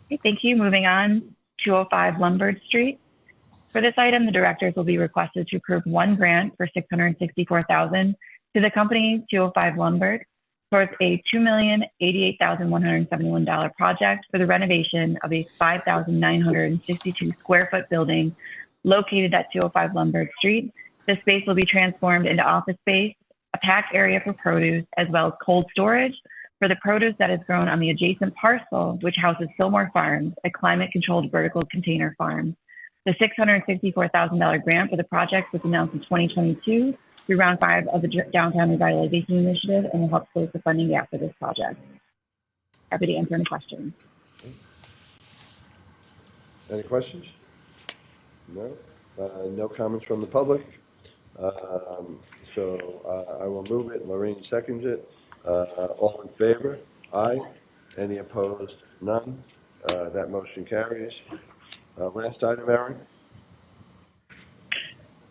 Okay, thank you. Moving on, 205 Lombard Street. For this item, the directors will be requested to approve one grant for $664,000 to the company 205 Lombard towards a $2,088,171 project for the renovation of a 5,962 square foot building located at 205 Lombard Street. This space will be transformed into office space, a packed area for produce, as well as cold storage for the produce that is grown on the adjacent parcel, which houses Fillmore Farms, a climate-controlled vertical container farm. The $664,000 grant for the project was announced in 2022 through Round 5 of the Downtown Revitalization Initiative and will help close the funding gap for this project. Happy to answer any questions. Any questions? No. No comments from the public. I will move it. Lorraine seconds it. All in favor? Aye. Any opposed? None. That motion carries. Last item, Erin.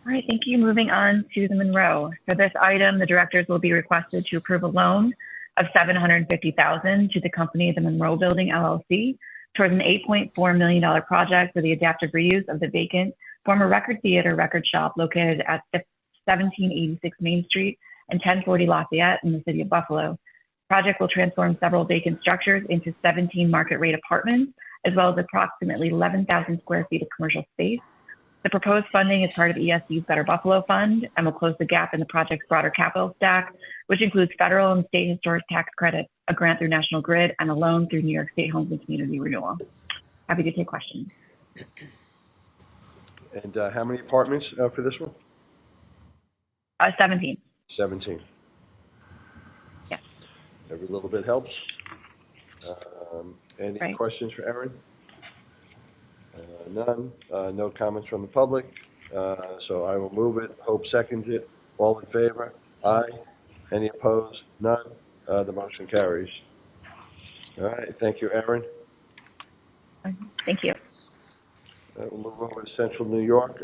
All right, thank you. Moving on to the Monroe. For this item, the directors will be requested to approve a loan of $750,000 to the company, the Monroe Building LLC, towards an $8.4 million project for the adaptive reuse of the vacant former Record Theater record shop located at 1786 Main Street and 1040 Lafayette in the city of Buffalo. The project will transform several vacant structures into 17 market rate apartments, as well as approximately 11,000 square feet of commercial space. The proposed funding is part of ESD's Better Buffalo Fund and will close the gap in the project's broader capital stack, which includes federal and state historic tax credits, a grant through National Grid, and a loan through New York State Homes and Community Renewal. Happy to take questions. And how many apartments for this one? 17. 17. Yeah. Every little bit helps. Any questions for Erin? None. No comments from the public. So I will move it. Hope seconds it. All in favor? Aye. Any opposed? None. The motion carries. All right. Thank you, Erin. Thank you. We'll move over to Central New York.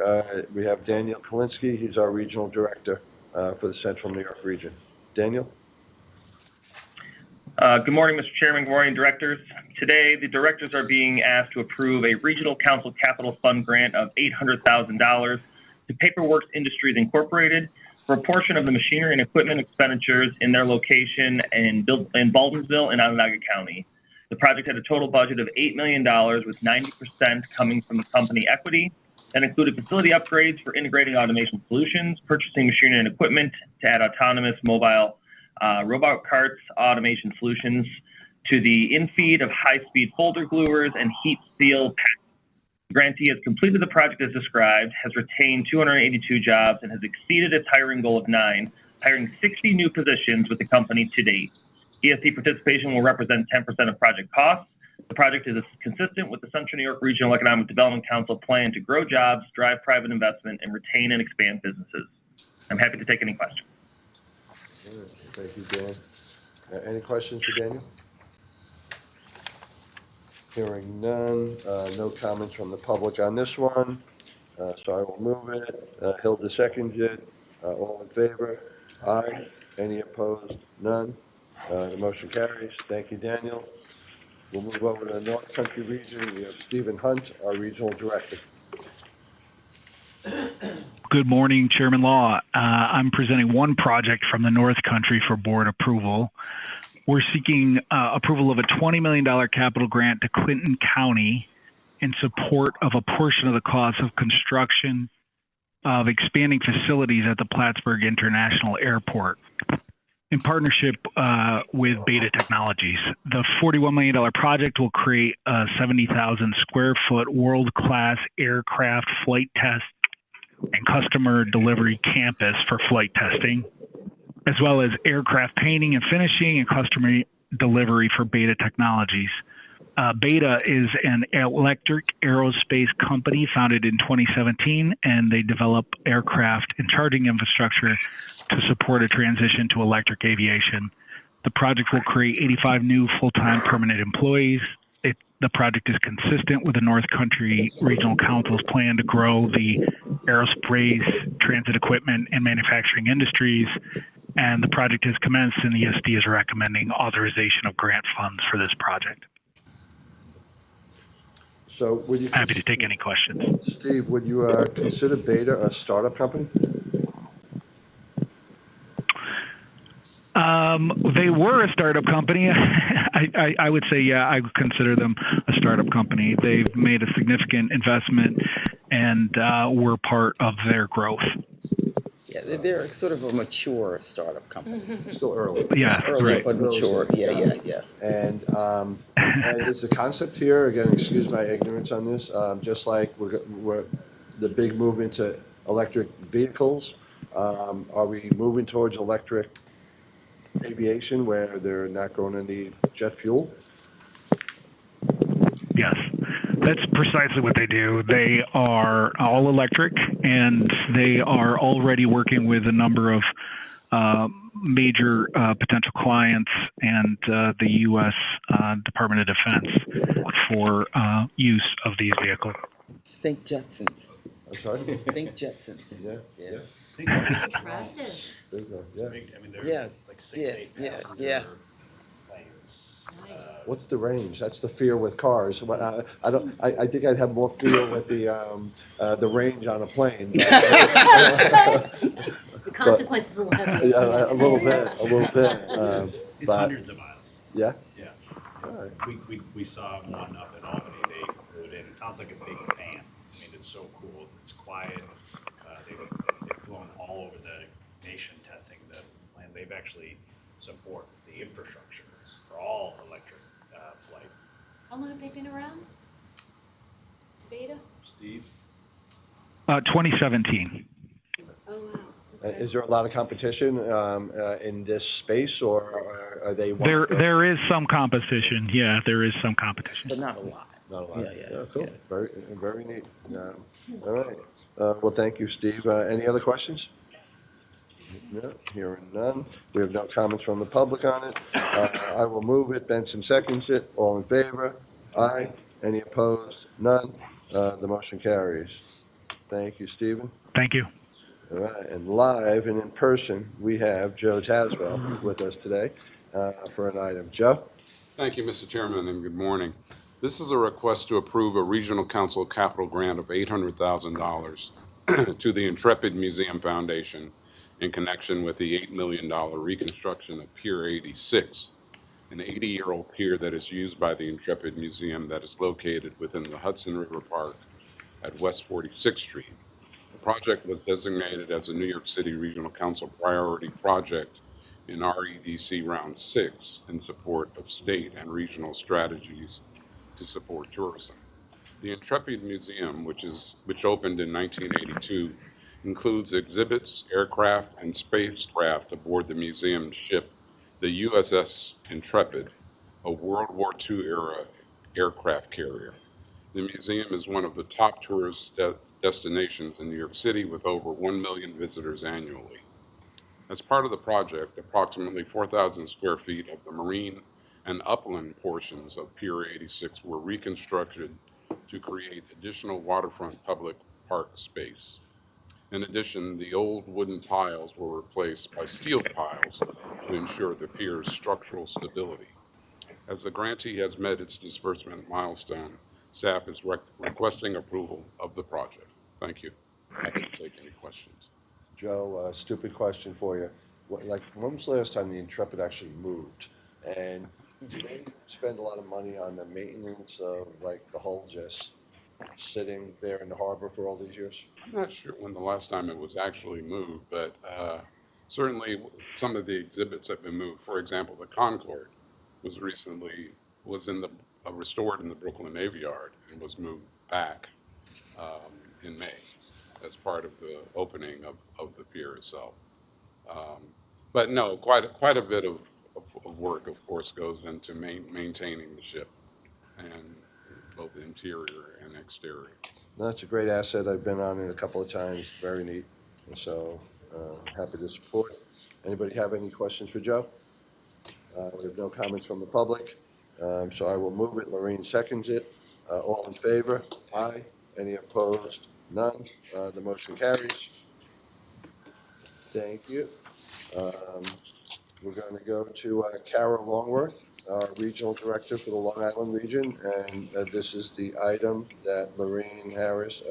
We have Daniel Kalinsky. He's our regional director for the Central New York region. Daniel? Good morning, Mr. Chairman. Good morning, directors. Today, the directors are being asked to approve a Regional Council Capital Fund grant of $800,000 to Paperworks Industries Incorporated for a portion of the machinery and equipment expenditures in their location in Baldwinsville and Onondaga County. The project had a total budget of $8 million, with 90% coming from the company equity. That included facility upgrades for integrated automation solutions, purchasing machinery and equipment to add autonomous mobile robot carts, automation solutions, to the infeed of high-speed folder gluers and heat seal packaging. The grantee has completed the project as described, has retained 282 jobs, and has exceeded its hiring goal of 9, hiring 60 new positions with the company to date. ESD participation will represent 10% of project costs. The project is consistent with the Central New York Regional Economic Development Council plan to grow jobs, drive private investment, and retain and expand businesses. I'm happy to take any questions. Thank you, Dan. Any questions for Daniel? Hearing none, no comments from the public on this one, so I will move it. Hilda seconds it. All in favor? Aye. Any opposed? None. The motion carries. Thank you, Daniel. We'll move over to the North Country region. We have Stephen Hunt, our regional director. Good morning, Chairman Law. I'm presenting one project from the North Country for board approval. We're seeking approval of a $20 million capital grant to Clinton County in support of a portion of the cost of construction of expanding facilities at the Plattsburgh International Airport in partnership with Beta Technologies. The $41 million project will create a 70,000 square foot world-class aircraft flight test and customer delivery campus for flight testing, as well as aircraft painting and finishing and customer delivery for Beta Technologies. Beta is an electric aerospace company founded in 2017, and they develop aircraft and charging infrastructure to support a transition to electric aviation. The project will create 85 new full-time permanent employees. The project is consistent with the North Country Regional Council's plan to grow the aerospace, transit equipment, and manufacturing industries, and the project has commenced, and the ESD is recommending authorization of grant funds for this project. So would you happy to take any questions? Steve, would you consider Beta a startup company? They were a startup company. I would say, yeah, I would consider them a startup company. They've made a significant investment, and we're part of their growth. Yeah, they're sort of a mature startup company. Still early. Yeah, early right. but mature. Yeah. And is the concept here, again, excuse my ignorance on this, just like we're the big movement to electric vehicles, are we moving towards electric aviation where they're not going to need jet fuel? Yes, that's precisely what they do. They are all electric, and they are already working with a number of major potential clients and the U.S. Department of Defense for use of these vehicles. Think Jetsons. I'm sorry? Think Jetsons. Yeah. Impressive. Yeah. I mean, they're Yeah. it's like 6-8 passenger Yeah. planes. Nice. What's the range? That's the fear with cars. I think I'd have more fear with the range on a plane. The consequences will have you. Yeah, a little bit. It's but, hundreds of miles. Yeah. Yeah. All right. We saw one up in Albany. They flew it in. It sounds like a big fan. I mean, it's so cool. It's quiet. They've flown all over the nation testing the plan. They've actually support the infrastructure for all electric flight. How long have they been around? Beta? Steve? 2017. Oh, wow. Is there a lot of competition in this space, or are they? There is some competition. Yeah, there is some competition, but not a lot. Not a lot. Yeah. Cool. Yeah. Very neat. All right. Well, thank you, Steve. Any other questions? No, hearing none. We have no comments from the public on it. I will move it. Benson seconds it. All in favor? Aye. Any opposed? None. The motion carries. Thank you, Stephen. Thank you. All right, and live and in person, we have Joe Taswell with us today for an item. Joe? Thank you, Mr. Chairman, and good morning. This is a request to approve a regional council capital grant of $800,000 to the Intrepid Museum Foundation in connection with the $8 million reconstruction of Pier 86, an 80-year-old pier that is used by the Intrepid Museum that is located within the Hudson River Park at West 46th Street. The project was designated as a New York City Regional Council priority project in REDC Round 6 in support of state and regional strategies to support tourism. The Intrepid Museum, which opened in 1982, includes exhibits, aircraft, and spacecraft aboard the museum's ship, the USS Intrepid, a World War II era aircraft carrier. The museum is one of the top tourist destinations in New York City with over 1 million visitors annually. As part of the project, approximately 4,000 square feet of the marine and upland portions of Pier 86 were reconstructed to create additional waterfront public park space. In addition, the old wooden piles were replaced by steel piles to ensure the pier's structural stability. As the grantee has met its disbursement milestone, staff is requesting approval of the project. Thank you. Happy to take any questions. Joe, stupid question for you. When was the last time the Intrepid actually moved? And do they spend a lot of money on the maintenance of the hull just sitting there in the harbor for all these years? I'm not sure when the last time it was actually moved, but certainly some of the exhibits have been moved. For example, the Concorde was restored in the Brooklyn Navy Yard and was moved back in May as part of the opening of the pier itself. But no, quite a bit of work, of course, goes into maintaining the ship, and both interior and exterior. That's a great asset. I've been on it a couple of times. Very neat. And so happy to support. Anybody have any questions for Joe? We have no comments from the public. So I will move it. Lorraine seconds it. All in favor? Aye. Any opposed? None. The motion carries. Thank you. We're going to go to Kara Longworth, our Regional Director for the Long Island region. And this is the item that Lorraine Harris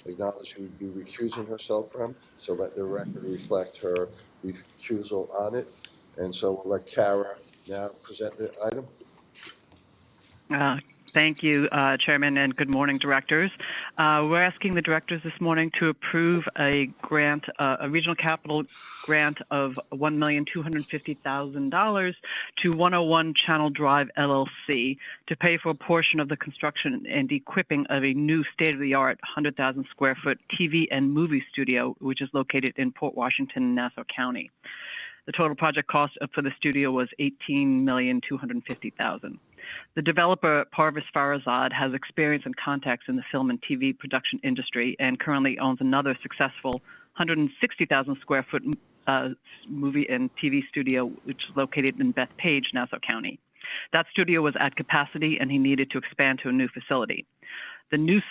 acknowledged she would be recusing herself from. So let the record reflect her recusal on it. And so we'll let Kara now present the item. Thank you, Chairman, and good morning, directors. We're asking the directors this morning to approve a grant, a regional capital grant of $1,250,000 to 101 Channel Drive LLC to pay for a portion of the construction and equipping of a new state-of-the-art 100,000 square foot TV and movie studio, which is located in Port Washington, Nassau County. The total project cost for the studio was $18,250,000. The developer, Parvis Farazad, has experience and contacts in the film and TV production industry and currently owns another successful 160,000 square foot movie and TV studio, which is located in Bethpage, Nassau County. That studio was at capacity and he needed to expand to a new facility. The new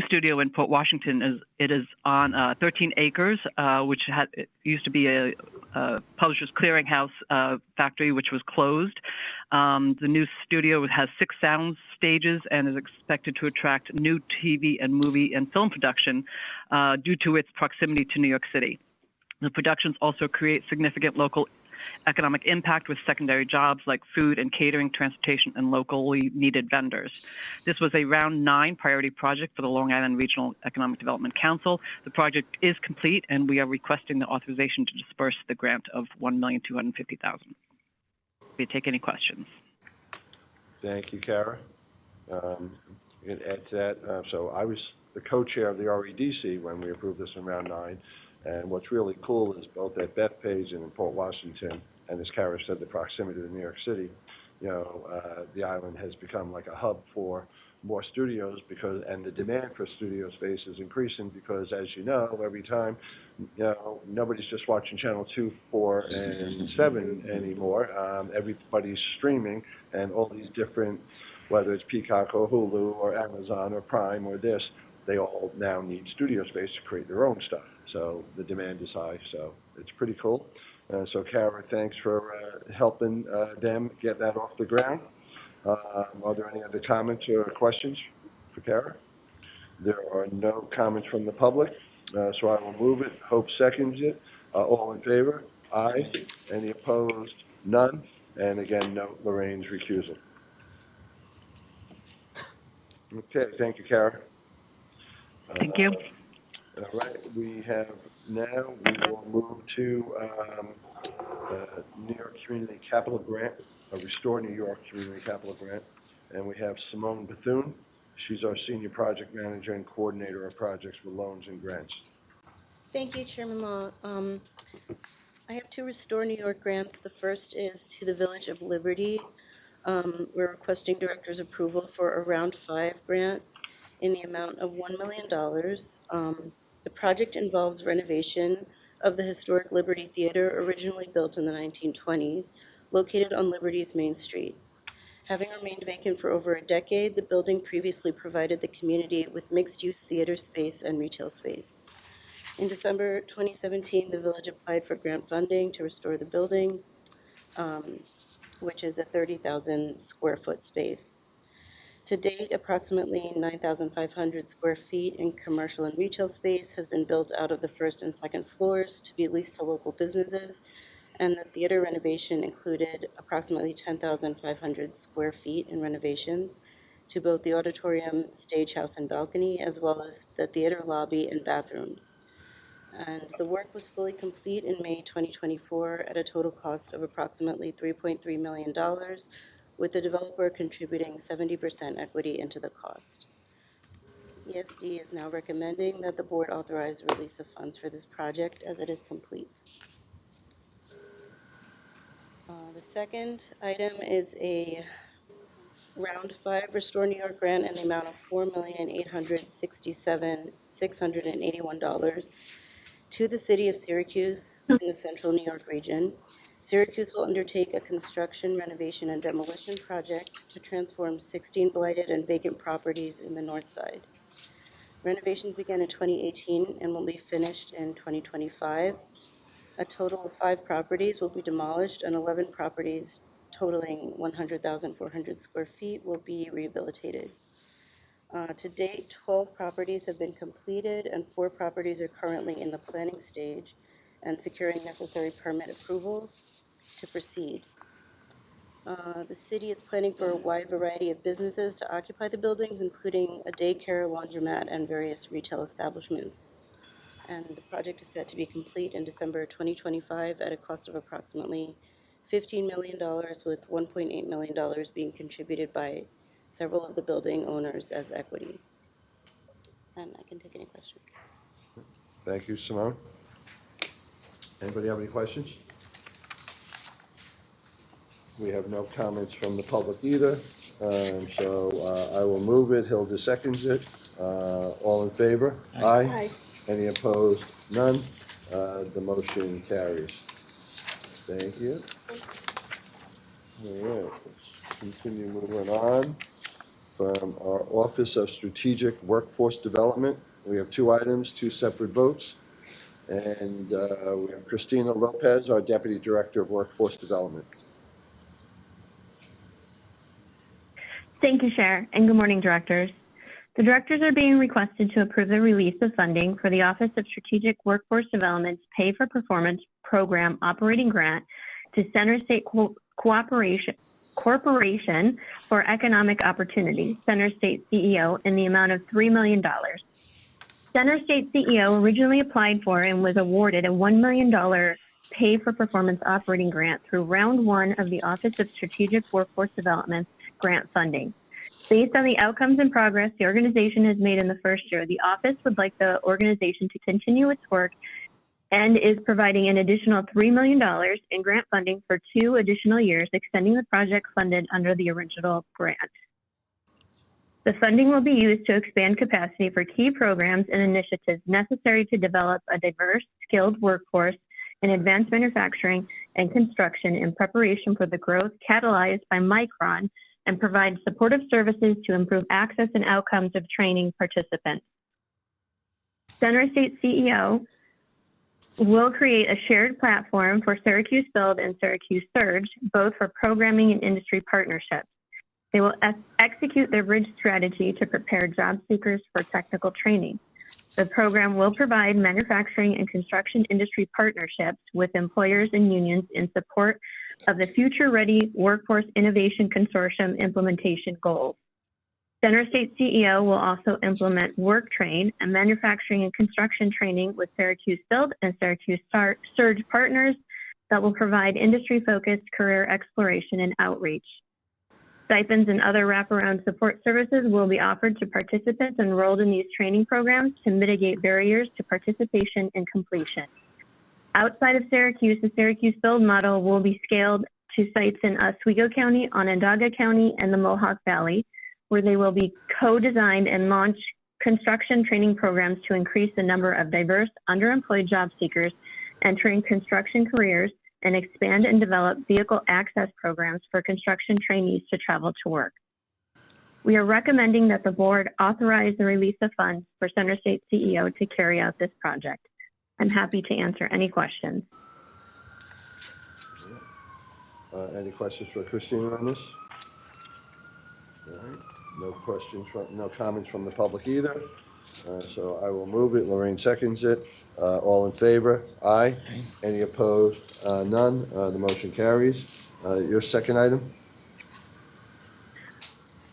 studio in Port Washington is on 13 acres, which it used to be a Publishers Clearinghouse factory, which was closed. The new studio has 6 sound stages and is expected to attract new TV and movie and film production due to its proximity to New York City. The productions also create significant local economic impact with secondary jobs like food and catering, transportation, and locally needed vendors. This was a Round 9 priority project for the Long Island Regional Economic Development Council. The project is complete, and we are requesting the authorization to disperse the grant of $1,250,000. We take any questions. Thank you, Kara. You can add to that. So I was the co-chair of the REDC when we approved this in Round 9. And what's really cool is both at Bethpage and in Port Washington, and as Kara said, the proximity to New York City, the island has become like a hub for more studios and the demand for studio space is increasing because, as you know, every time, nobody's just watching Channel 2, 4, and 7 anymore. Everybody's streaming and all these different, whether it's Peacock or Hulu or Amazon or Prime or this, they all now need studio space to create their own stuff. So the demand is high. So it's pretty cool. So Kara, thanks for helping them get that off the ground. Are there any other comments or questions for Kara? There are no comments from the public. So I will move it. Hope seconds it. All in favor? Aye. Any opposed? None. And again, note Lorraine's recusal. Okay. Thank you, Kara. Thank you. All right, we will move to New York Community Capital Grant, a Restore New York Community Capital Grant. And we have Simone Bethune. She's our Senior Project Manager and Coordinator of Projects for Loans and Grants. Thank you, Chairman Law. I have two Restore New York grants. The first is to the Village of Liberty. We're requesting director's approval for a Round 5 grant in the amount of $1 million. The project involves renovation of the historic Liberty Theater, originally built in the 1920s, located on Liberty's Main Street. Having remained vacant for over a decade, the building previously provided the community with mixed-use theater space and retail space. In December 2017, the village applied for grant funding to restore the building, which is a 30,000 square foot space. To date, approximately 9,500 square feet in commercial and retail space has been built out of the first and second floors to be leased to local businesses, and the theater renovation included approximately 10,500 square feet in renovations to both the auditorium, stage house, and balcony, as well as the theater lobby and bathrooms. And the work was fully complete in May 2024 at a total cost of approximately $3.3 million, with the developer contributing 70% equity into the cost. ESD is now recommending that the board authorize release of funds for this project as it is complete. The second item is a Round 5 Restore New York grant in the amount of $4,867,681 to the city of Syracuse in the central New York region. Syracuse will undertake a construction, renovation, and demolition project to transform 16 blighted and vacant properties in the north side. Renovations began in 2018 and will be finished in 2025. A total of 5 properties will be demolished, and 11 properties totaling 100,400 square feet will be rehabilitated. To date, 12 properties have been completed and 4 properties are currently in the planning stage and securing necessary permit approvals to proceed. The city is planning for a wide variety of businesses to occupy the buildings, including a daycare, laundromat, and various retail establishments. And the project is set to be complete in December 2025 at a cost of approximately $15 million, with $1.8 million being contributed by several of the building owners as equity. And I can take any questions. Thank you, Simone. Anybody have any questions? We have no comments from the public either, so I will move it. Hilda seconds it. All in favor? Aye. Any opposed? None. The motion carries. Thank you. All right, let's continue moving on. From our Office of Strategic Workforce Development, we have 2 items, 2 separate votes. And we have Christina Lopez, our Deputy Director of Workforce Development. Thank you, Chair, and good morning, Directors. The Directors are being requested to approve the release of funding for the Office of Strategic Workforce Development's Pay for Performance Program Operating Grant to Center State Corporation for Economic Opportunity, Center State CEO, in the amount of $3 million. Center State CEO originally applied for and was awarded a $1 million Pay for Performance Operating Grant through Round 1 of the Office of Strategic Workforce Development grant funding. Based on the outcomes and progress the organization has made in the first year, the office would like the organization to continue its work and is providing an additional $3 million in grant funding for 2 additional years, extending the project funded under the original grant. The funding will be used to expand capacity for key programs and initiatives necessary to develop a diverse, skilled workforce in advanced manufacturing and construction in preparation for the growth catalyzed by Micron, and provide supportive services to improve access and outcomes of training participants. Center State CEO will create a shared platform for Syracuse Build and Syracuse Surge, both for programming and industry partnerships. They will execute their bridge strategy to prepare job seekers for technical training. The program will provide manufacturing and construction industry partnerships with employers and unions in support of the Future Ready Workforce Innovation Consortium implementation goals. Center State CEO will also implement Work Train, a manufacturing and construction training with Syracuse Build and Syracuse Surge partners that will provide industry-focused career exploration and outreach. Stipends and other wraparound support services will be offered to participants enrolled in these training programs to mitigate barriers to participation and completion. Outside of Syracuse, the Syracuse Build model will be scaled to sites in Oswego County, Onondaga County, and the Mohawk Valley, where they will be co-designed and launch construction training programs to increase the number of diverse, underemployed job seekers entering construction careers and expand and develop vehicle access programs for construction trainees to travel to work. We are recommending that the board authorize the release of funds for Center State CEO to carry out this project. I'm happy to answer any questions. Any questions for Christina on this? All right. No comments from the public either. So I will move it. Lorraine seconds it. All in favor? Aye. Any opposed? None. The motion carries. Your second item?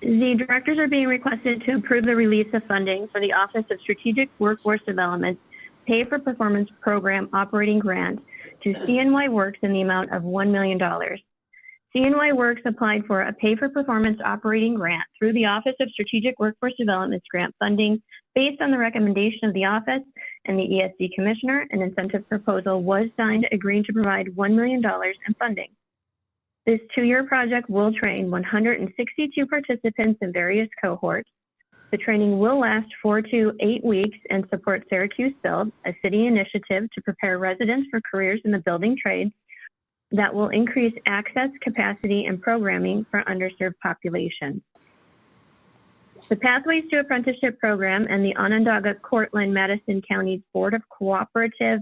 The directors are being requested to approve the release of funding for the Office of Strategic Workforce Development Pay for Performance Program Operating Grant to CNY Works in the amount of $1 million. CNY Works applied for a Pay for Performance Operating Grant through the Office of Strategic Workforce Development's grant funding based on the recommendation of the office and the ESD Commissioner. An incentive proposal was signed agreeing to provide $1 million in funding. This 2-year project will train 162 participants in various cohorts. The training will last 4 to 8 weeks and support Syracuse Build, a city initiative to prepare residents for careers in the building trades that will increase access, capacity, and programming for underserved populations. The Pathways to Apprenticeship Program and the Onondaga Cortland Madison County's Board of Cooperative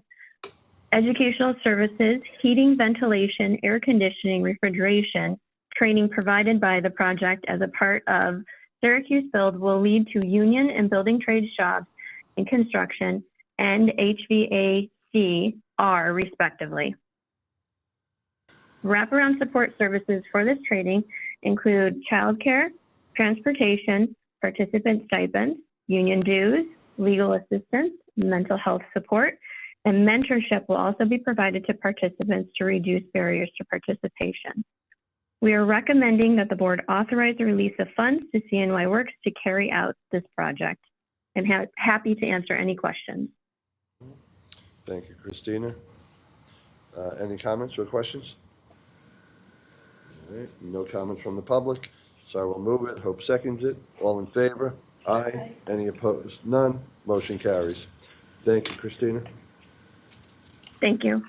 Educational Services, Heating, Ventilation, Air Conditioning, Refrigeration, training provided by the project as a part of Syracuse Build will lead to union and building trades jobs in construction and HVACR, respectively. Wraparound support services for this training include childcare, transportation, participant stipends, union dues, legal assistance, mental health support, and mentorship will also be provided to participants to reduce barriers to participation. We are recommending that the board authorize the release of funds to CNY Works to carry out this project. I'm happy to answer any questions. Thank you, Christina. Any comments or questions? All right. No comments from the public, so I will move it. Hope seconds it. All in favor? Aye. Any opposed? None. Motion carries. Thank you, Christina. Thank you.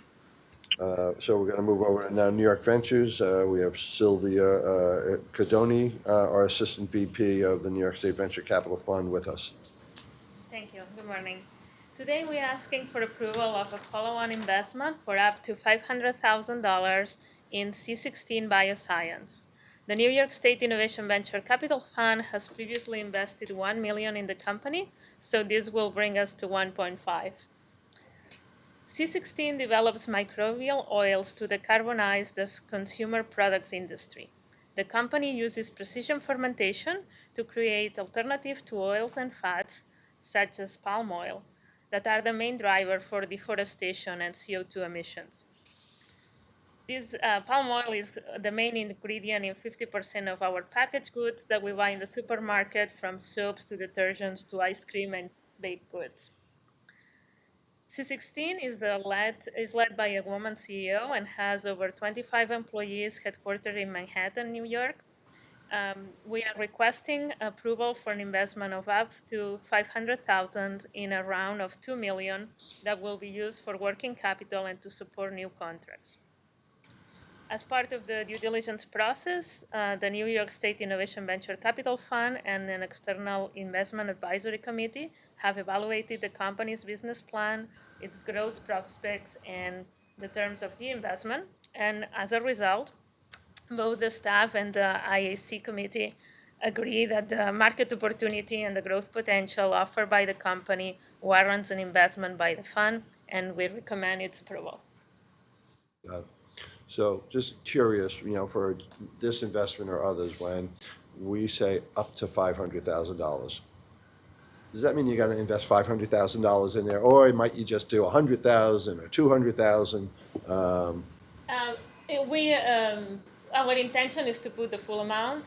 So we're going to move over to now New York Ventures. We have Sylvia Cadoni, our Assistant VP of the New York State Venture Capital Fund, with us. Thank you. Good morning. Today we're asking for approval of a follow-on investment for up to $500,000 in C16 Bioscience. The New York State Innovation Venture Capital Fund has previously invested $1 million in the company, so this will bring us to 1.5. C16 develops microbial oils to decarbonize the consumer products industry. The company uses precision fermentation to create alternatives to oils and fats, such as palm oil, that are the main driver for deforestation and CO2 emissions. This palm oil is the main ingredient in 50% of our packaged goods that we buy in the supermarket, from soaps to detergents to ice cream and baked goods. C16 is led by a woman CEO and has over 25 employees headquartered in Manhattan, New York. We are requesting approval for an investment of up to $500,000 in a round of $2 million that will be used for working capital and to support new contracts. As part of the due diligence process, the New York State Innovation Venture Capital Fund and an external investment advisory committee have evaluated the company's business plan, its growth prospects, and the terms of the investment. And as a result, both the staff and the IAC committee agree that the market opportunity and the growth potential offered by the company warrants an investment by the fund, and we recommend its approval. Got it. So just curious, for this investment or others, when we say up to $500,000, does that mean you got to invest $500,000 in there, or might you just do $100,000 or $200,000? Our intention is to put the full amount.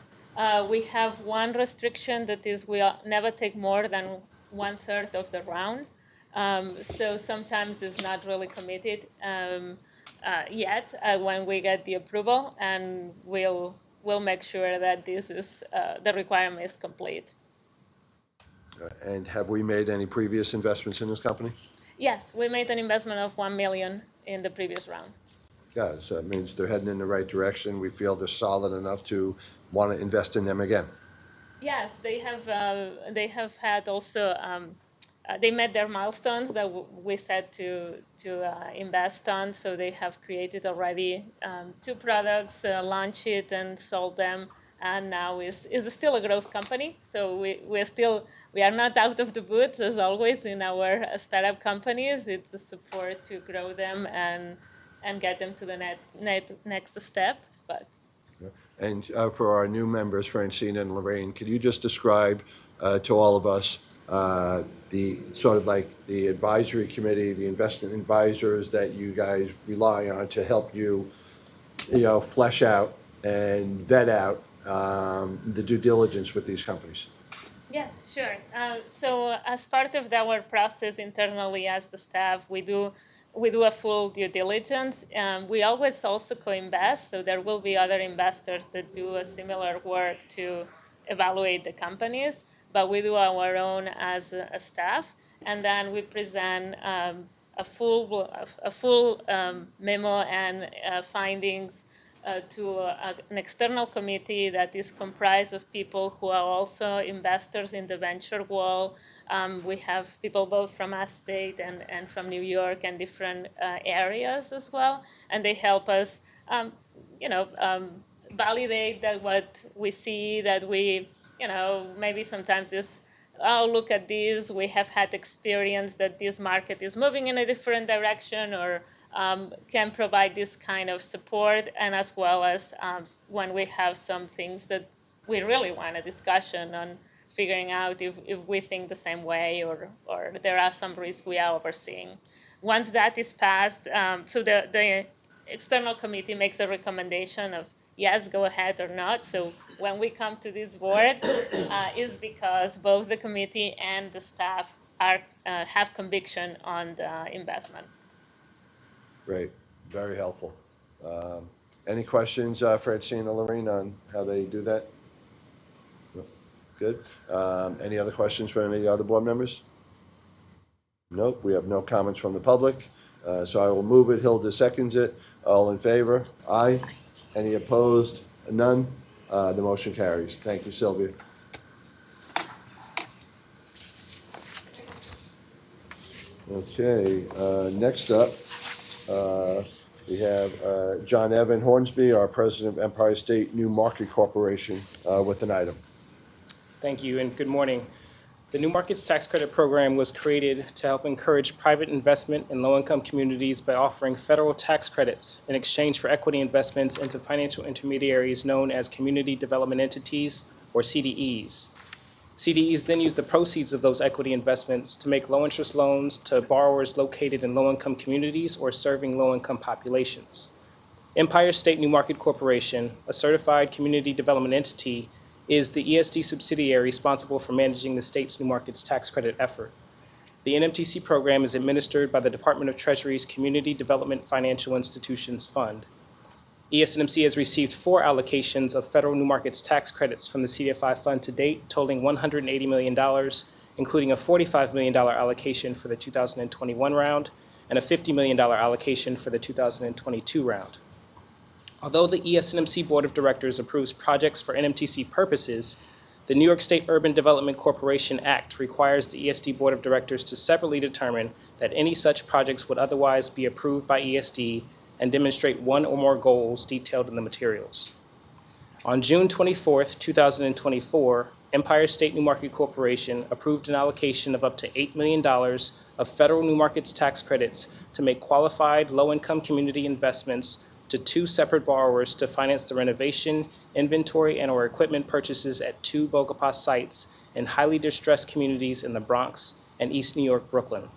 We have one restriction that is we never take more than 1/3 of the round. So sometimes it's not really committed yet when we get the approval, and we'll make sure that this is the requirement is complete. And have we made any previous investments in this company? Yes, we made an investment of $1 million in the previous round. Yeah, so that means they're heading in the right direction. We feel they're solid enough to want to invest in them again. Yes, they have had also. They met their milestones that we set to invest on. So they have created already 2 products, launched it and sold them, and now is still a growth company. So we are not out of the woods as always in our startup companies. It's a support to grow them and get them to the next step. But And for our new members, Francina and Lorraine, could you just describe to all of us the sort of like the advisory committee, the investment advisors that you guys rely on to help you, flesh out and vet out the due diligence with these companies? yes, sure. So as part of our process internally as the staff, we do a full due diligence. We always also co-invest, so there will be other investors that do a similar work to evaluate the companies, but we do our own as a staff, and then we present a full memo and findings to an external committee that is comprised of people who are also investors in the venture world. We have people both from our state and from New York and different areas as well, and they help us, validate that what we see, that we, maybe sometimes this, oh, look at this, we have had experience that this market is moving in a different direction, or can provide this kind of support, and as well as when we have some things that we really want a discussion on figuring out if we think the same way, or there are some risks we are overseeing. Once that is passed, so the external committee makes a recommendation of yes, go ahead or not. So when we come to this board, is because both the committee and the staff are have conviction on the investment. Great, very helpful. Any questions, Francine or Lorraine, on how they do that? No? Good. Any other questions for any other board members? Nope, we have no comments from the public. So I will move it. Hilda seconds it. All in favor? Aye. Any opposed? None? The motion carries. Thank you, Sylvia. Okay, next up, we have John Evan Hornsby, our president of Empire State New Market Corporation, with an item. Thank you and good morning. The New Markets Tax Credit Program was created to help encourage private investment in low-income communities by offering federal tax credits in exchange for equity investments into financial intermediaries known as Community Development Entities, or CDEs. CDEs then use the proceeds of those equity investments to make low-interest loans to borrowers located in low-income communities or serving low-income populations. Empire State New Market Corporation, a certified community development entity, is the ESD subsidiary responsible for managing the state's New Markets tax credit effort. The NMTC program is administered by the Department of Treasury's Community Development Financial Institutions Fund. ESNMC has received 4 allocations of federal New Markets tax credits from the CDFI fund to date, totaling $180 million, including a $45 million allocation for the 2021 round and a $50 million allocation for the 2022 round. Although the ESNMC Board of Directors approves projects for NMTC purposes, the New York State Urban Development Corporation Act requires the ESD Board of Directors to separately determine that any such projects would otherwise be approved by ESD and demonstrate one or more goals detailed in the materials. On June 24, 2024, Empire State New Market Corporation approved an allocation of up to $8 million of federal New Markets tax credits to make qualified low-income community investments to 2 separate borrowers to finance the renovation, inventory, and/or equipment purchases at 2 Bogopah sites in highly distressed communities in the Bronx and East New York, Brooklyn.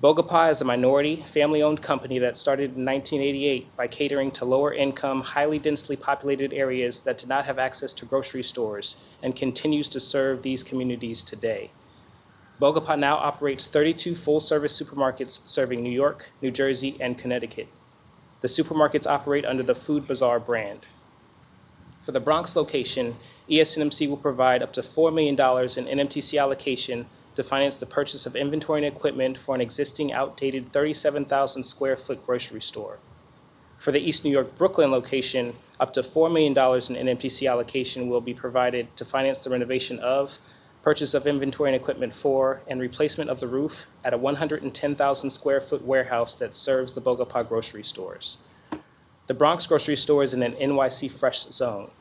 Bogopah is a minority, family-owned company that started in 1988 by catering to lower-income, highly densely populated areas that did not have access to grocery stores and continues to serve these communities today. Bogopah now operates 32 full-service supermarkets serving New York, New Jersey, and Connecticut. The supermarkets operate under the Food Bazaar brand. For the Bronx location, ESNMC will provide up to $4 million in NMTC allocation to finance the purchase of inventory and equipment for an existing outdated 37,000 square foot grocery store. For the East New York Brooklyn location, up to $4 million in NMTC allocation will be provided to finance the renovation of, purchase of inventory and equipment for, and replacement of the roof at a 110,000 square foot warehouse that serves the Bogopah grocery stores. The Bronx grocery store is in an NYC fresh zone.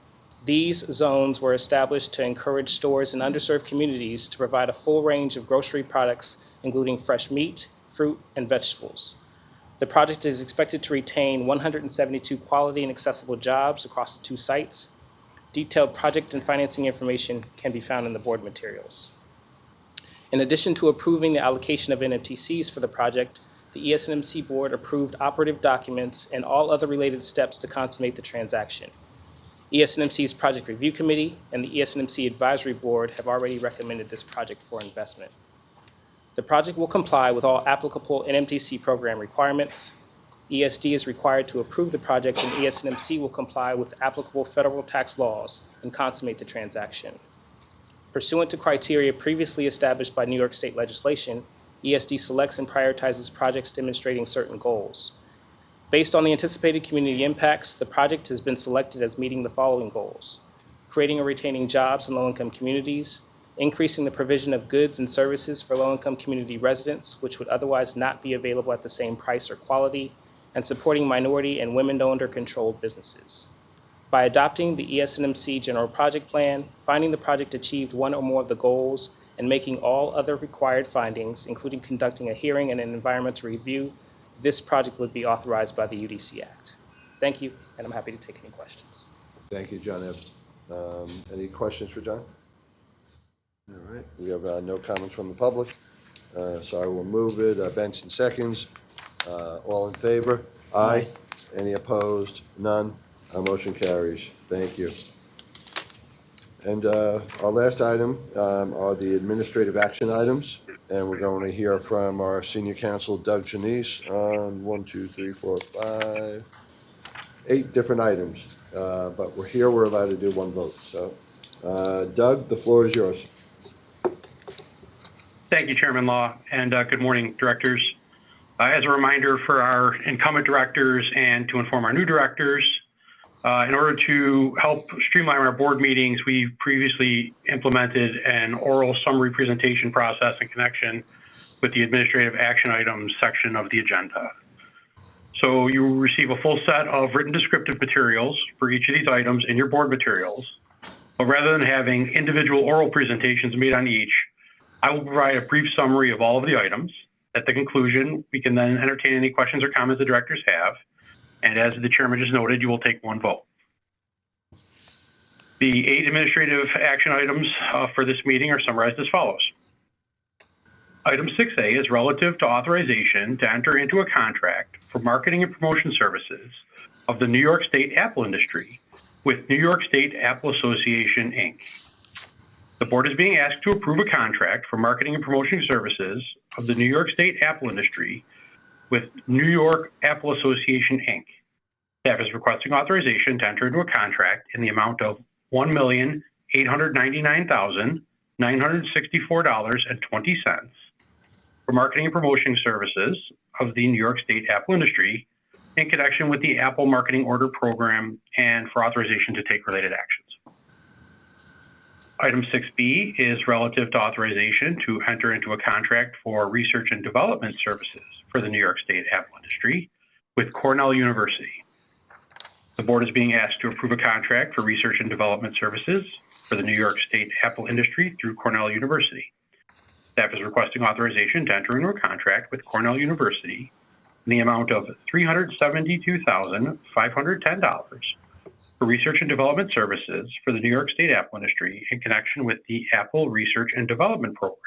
These zones were established to encourage stores in underserved communities to provide a full range of grocery products, including fresh meat, fruit, and vegetables. The project is expected to retain 172 quality and accessible jobs across the two sites. Detailed project and financing information can be found in the board materials. In addition to approving the allocation of NMTCs for the project, the ESNMC board approved operative documents and all other related steps to consummate the transaction. ESNMC's Project Review Committee and the ESNMC Advisory Board have already recommended this project for investment. The project will comply with all applicable NMTC program requirements. ESD is required to approve the project, and ESNMC will comply with applicable federal tax laws and consummate the transaction. Pursuant to criteria previously established by New York State legislation, ESD selects and prioritizes projects demonstrating certain goals. Based on the anticipated community impacts, the project has been selected as meeting the following goals: creating or retaining jobs in low-income communities, increasing the provision of goods and services for low-income community residents, which would otherwise not be available at the same price or quality, and supporting minority and women-owned or controlled businesses. By adopting the ESNMC General Project Plan, finding the project achieved one or more of the goals, and making all other required findings, including conducting a hearing and an environmental review, this project would be authorized by the UDC Act. Thank you, and I'm happy to take any questions. Thank you, John Evans. Any questions for John? All right, we have no comments from the public, so I will move it. Benson seconds. All in favor? Aye. Any opposed? None. Motion carries. Thank you. And our last item are the administrative action items, and we're going to hear from our senior counsel, Doug Janice, on 8 different items. But we're allowed to do one vote. So, Doug, the floor is yours. Thank you, Chairman Law, and good morning, directors. As a reminder for our incumbent directors and to inform our new directors, in order to help streamline our board meetings, we previously implemented an oral summary presentation process in connection with the administrative action items section of the agenda. So you will receive a full set of written descriptive materials for each of these items in your board materials. But rather than having individual oral presentations made on each, I will provide a brief summary of all of the items. At the conclusion, we can then entertain any questions or comments the directors have. And as the chairman just noted, you will take one vote. The 8 administrative action items for this meeting are summarized as follows. Item 6A is relative to authorization to enter into a contract for marketing and promotion services of the New York State Apple industry with New York State Apple Association, Inc. The board is being asked to approve a contract for marketing and promotion services of the New York State Apple industry with New York Apple Association, Inc. Staff is requesting authorization to enter into a contract in the amount of $1,899,964.20 for marketing and promotion services of the New York State Apple industry in connection with the Apple Marketing Order Program and for authorization to take related actions. Item 6B is relative to authorization to enter into a contract for research and development services for the New York State Apple industry with Cornell University. The board is being asked to approve a contract for research and development services for the New York State Apple industry through Cornell University. Staff is requesting authorization to enter into a contract with Cornell University in the amount of $372,510 for research and development services for the New York State Apple industry in connection with the Apple Research and Development Program.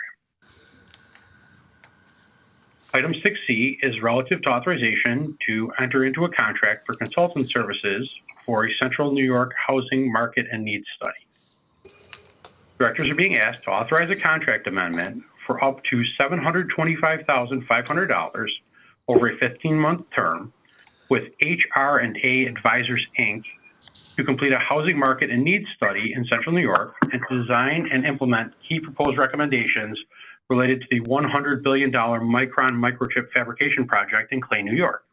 Item 6C is relative to authorization to enter into a contract for consultant services for a Central New York housing market and needs study. Directors are being asked to authorize a contract amendment for up to $725,500 over a 15-month term with HR&A Advisors, Inc. to complete a housing market and needs study in Central New York and to design and implement key proposed recommendations related to the $100 billion Micron microchip fabrication project in Clay, New York.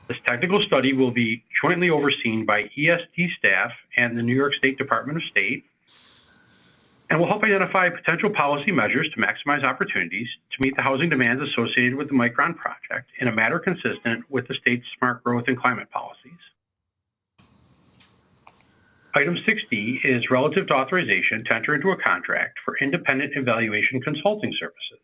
This technical study will be jointly overseen by ESD staff and the New York State Department of State, and will help identify potential policy measures to maximize opportunities to meet the housing demands associated with the Micron project in a manner consistent with the state's smart growth and climate policies. Item 6D is relative to authorization to enter into a contract for independent evaluation consulting services.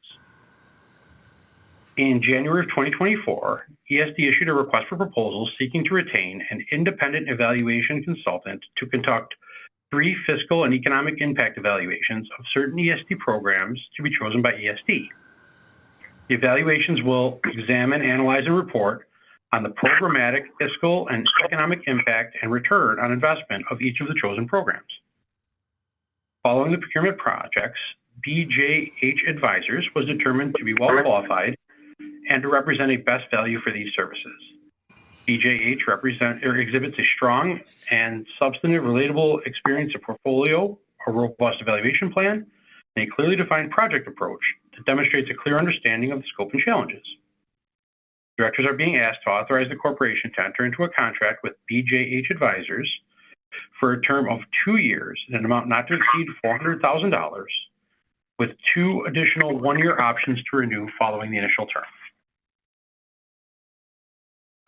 In January of 2024, ESD issued a request for proposals seeking to retain an independent evaluation consultant to conduct 3 fiscal and economic impact evaluations of certain ESD programs to be chosen by ESD. The evaluations will examine, analyze, and report on the programmatic, fiscal, and economic impact and return on investment of each of the chosen programs. Following the procurement projects, BJH Advisors was determined to be well qualified and to represent a best value for these services. BJH exhibits a strong and substantive, relatable experience, a portfolio, a robust evaluation plan, and a clearly defined project approach that demonstrates a clear understanding of the scope and challenges. Directors are being asked to authorize the corporation to enter into a contract with BJH Advisors for a term of 2 years in an amount not to exceed $400,000, with 2 additional 1-year options to renew following the initial term.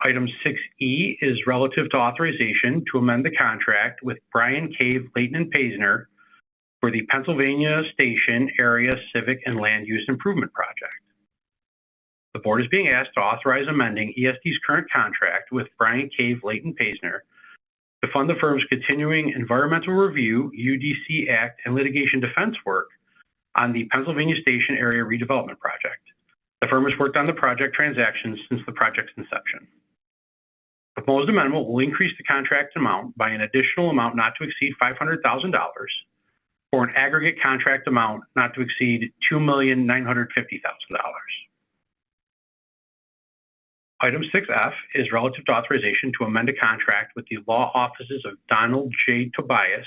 Item 6E is relative to authorization to amend the contract with Brian Cave, Leighton & Paisner for the Pennsylvania Station Area Civic and Land Use Improvement Project. The board is being asked to authorize amending ESD's current contract with Brian Cave, Leighton & Paisner to fund the firm's continuing environmental review, UDC Act, and litigation defense work on the Pennsylvania Station Area Redevelopment Project. The firm has worked on the project transactions since the project's inception. The proposed amendment will increase the contract amount by an additional amount not to exceed $500,000 for an aggregate contract amount not to exceed $2,950,000. Item 6F is relative to authorization to amend a contract with the law offices of Donald J. Tobias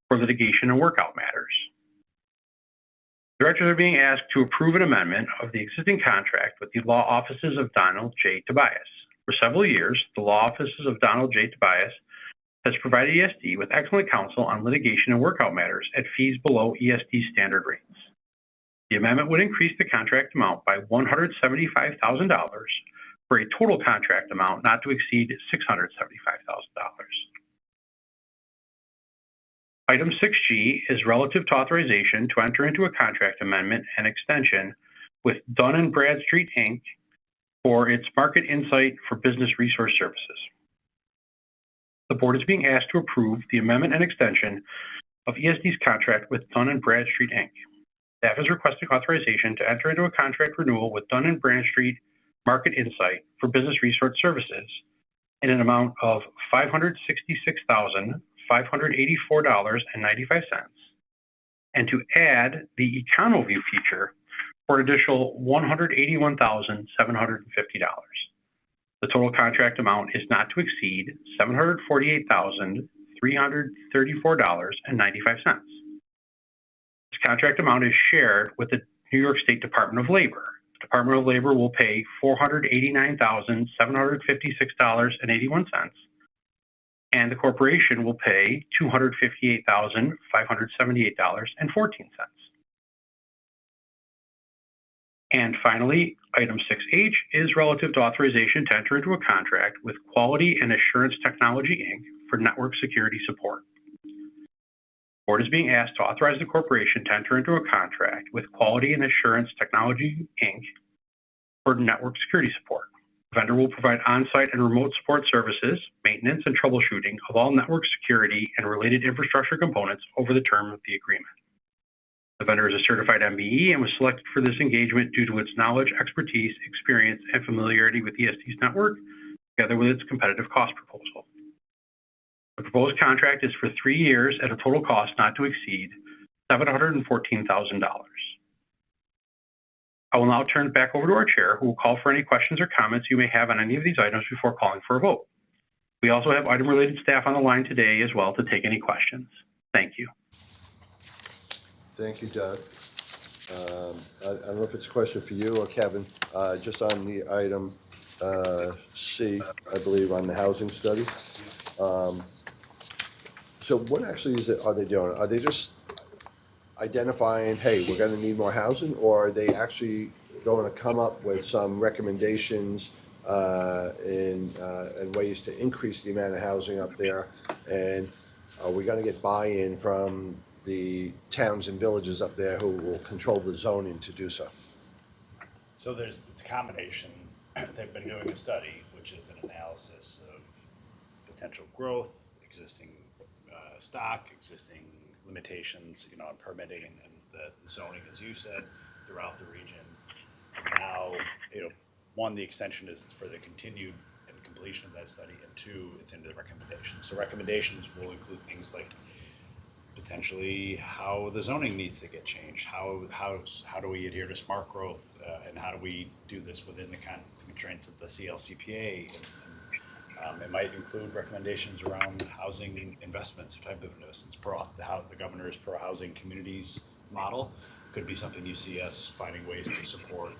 for litigation and workout matters. Directors are being asked to approve an amendment of the existing contract with the law offices of Donald J. Tobias. For several years, the law offices of Donald J. Tobias has provided ESD with excellent counsel on litigation and workout matters at fees below ESD standard rates. The amendment would increase the contract amount by $175,000 for a total contract amount not to exceed $675,000. Item 6G is relative to authorization to enter into a contract amendment and extension with Dun & Bradstreet, Inc. for its market insight for business resource services. The board is being asked to approve the amendment and extension of ESD's contract with Dun & Bradstreet, Inc. Staff is requesting authorization to enter into a contract renewal with Dun & Bradstreet Market Insight for Business Resource Services in an amount of $566,584.95 and to add the EconoView feature for an additional $181,750. The total contract amount is not to exceed $748,334.95. This contract amount is shared with the New York State Department of Labor. The Department of Labor will pay $489,756.81, and the corporation will pay $258,578.14. And finally, item 6H is relative to authorization to enter into a contract with Quality and Assurance Technology, Inc. for network security support. The board is being asked to authorize the corporation to enter into a contract with Quality and Assurance Technology, Inc. for network security support. The vendor will provide on-site and remote support services, maintenance, and troubleshooting of all network security and related infrastructure components over the term of the agreement. The vendor is a certified MBE and was selected for this engagement due to its knowledge, expertise, experience, and familiarity with ESD's network, together with its competitive cost proposal. The proposed contract is for 3 years at a total cost not to exceed $714,000. I will now turn it back over to our chair, who will call for any questions or comments you may have on any of these items before calling for a vote. We also have item-related staff on the line today as well to take any questions. Thank you. Thank you, Doug. I don't know if it's a question for you or Kevin, just on the item C, I believe, on the housing study. So what actually are they doing? Are they just identifying, hey, we're gonna need more housing, or are they actually going to come up with some recommendations and ways to increase the amount of housing up there? And are we gonna get buy-in from the towns and villages up there who will control the zoning to do so? So it's a combination. They've been doing a study, which is an analysis of potential growth, existing stock, existing limitations, on permitting and the zoning, as you said, throughout the region. And now, one, the extension is for the continued and completion of that study, and two, it's into the recommendations. So recommendations will include things like potentially how the zoning needs to get changed, how do we adhere to smart growth, and how do we do this within the constraints of the CLCPA. And it might include recommendations around housing investments or type of investments. The governor's pro-housing communities model could be something you see us finding ways to support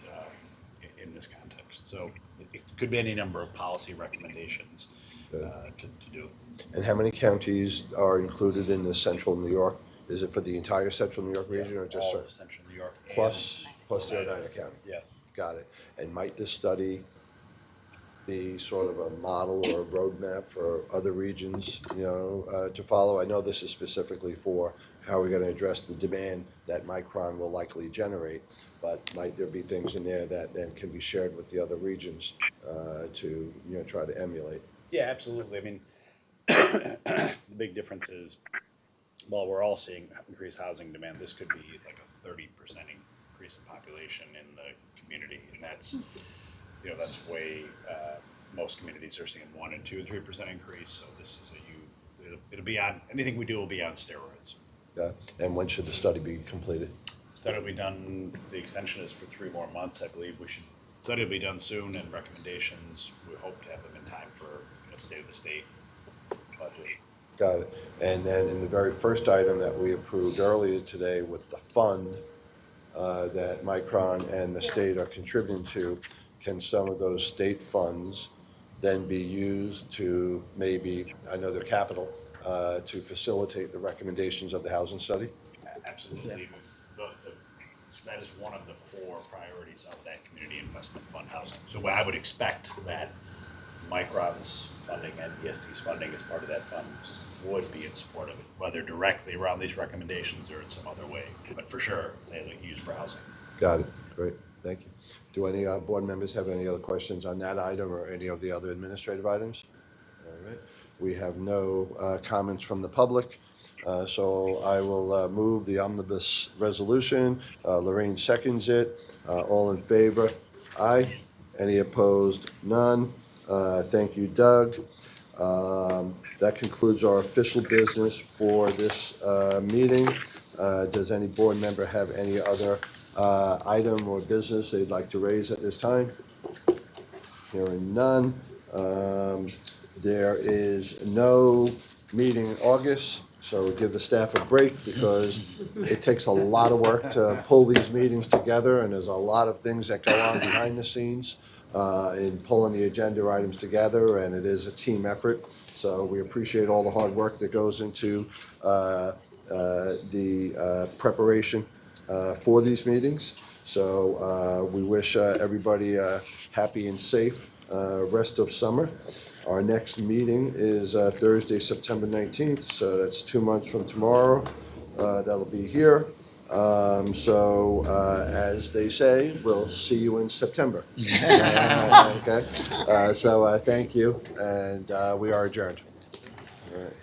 in this context. So it could be any number of policy recommendations to do. And how many counties are included in the central New York? Is it for the entire central New York region, or just all of central New York plus the Oneida County? Yeah. Got it. And might this study be sort of a model or a roadmap for other regions, to follow? I know this is specifically for how we're going to address the demand that Micron will likely generate, but might there be things in there that then can be shared with the other regions to try to emulate? Yeah, absolutely. I mean, the big difference is, while we're all seeing increased housing demand, this could be like a 30% increase in population in the community, and that's that's way. Most communities are seeing 1%, and 2%, and 3% increase. So this is it'll be on, anything we do will be on steroids. Yeah. And when should the study be completed? Study will be done. The extension is for 3 more months, I believe. Study will be done soon, and recommendations, we hope to have them in time for state of the state budget. Got it. And then in the very first item that we approved earlier today with the fund that Micron and the state are contributing to, can some of those state funds then be used to maybe, I know they're capital, to facilitate the recommendations of the housing study? Absolutely. That is one of the 4 priorities of that community investment fund housing. So I would expect that Micron's funding and ESD's funding as part of that fund would be in support of it, whether directly around these recommendations or in some other way. But for sure, they'll be used for housing. Got it. Great. Thank you. Do any board members have any other questions on that item or any of the other administrative items? All right. We have no comments from the public. So I will move the omnibus resolution. Lorraine seconds it. All in favor? Aye. Any opposed? None. Thank you, Doug. That concludes our official business for this meeting. Does any board member have any other item or business they'd like to raise at this time? Hearing none. There is no meeting in August, so we'll give the staff a break because it takes a lot of work to pull these meetings together, and there's a lot of things that go on behind the scenes in pulling the agenda items together, and it is a team effort. So we appreciate all the hard work that goes into the preparation for these meetings. So we wish everybody a happy and safe rest of summer. Our next meeting is Thursday, September 19th, so that's 2 months from tomorrow. That'll be here. As they say, we'll see you in September. Okay. So thank you, and we are adjourned. All right.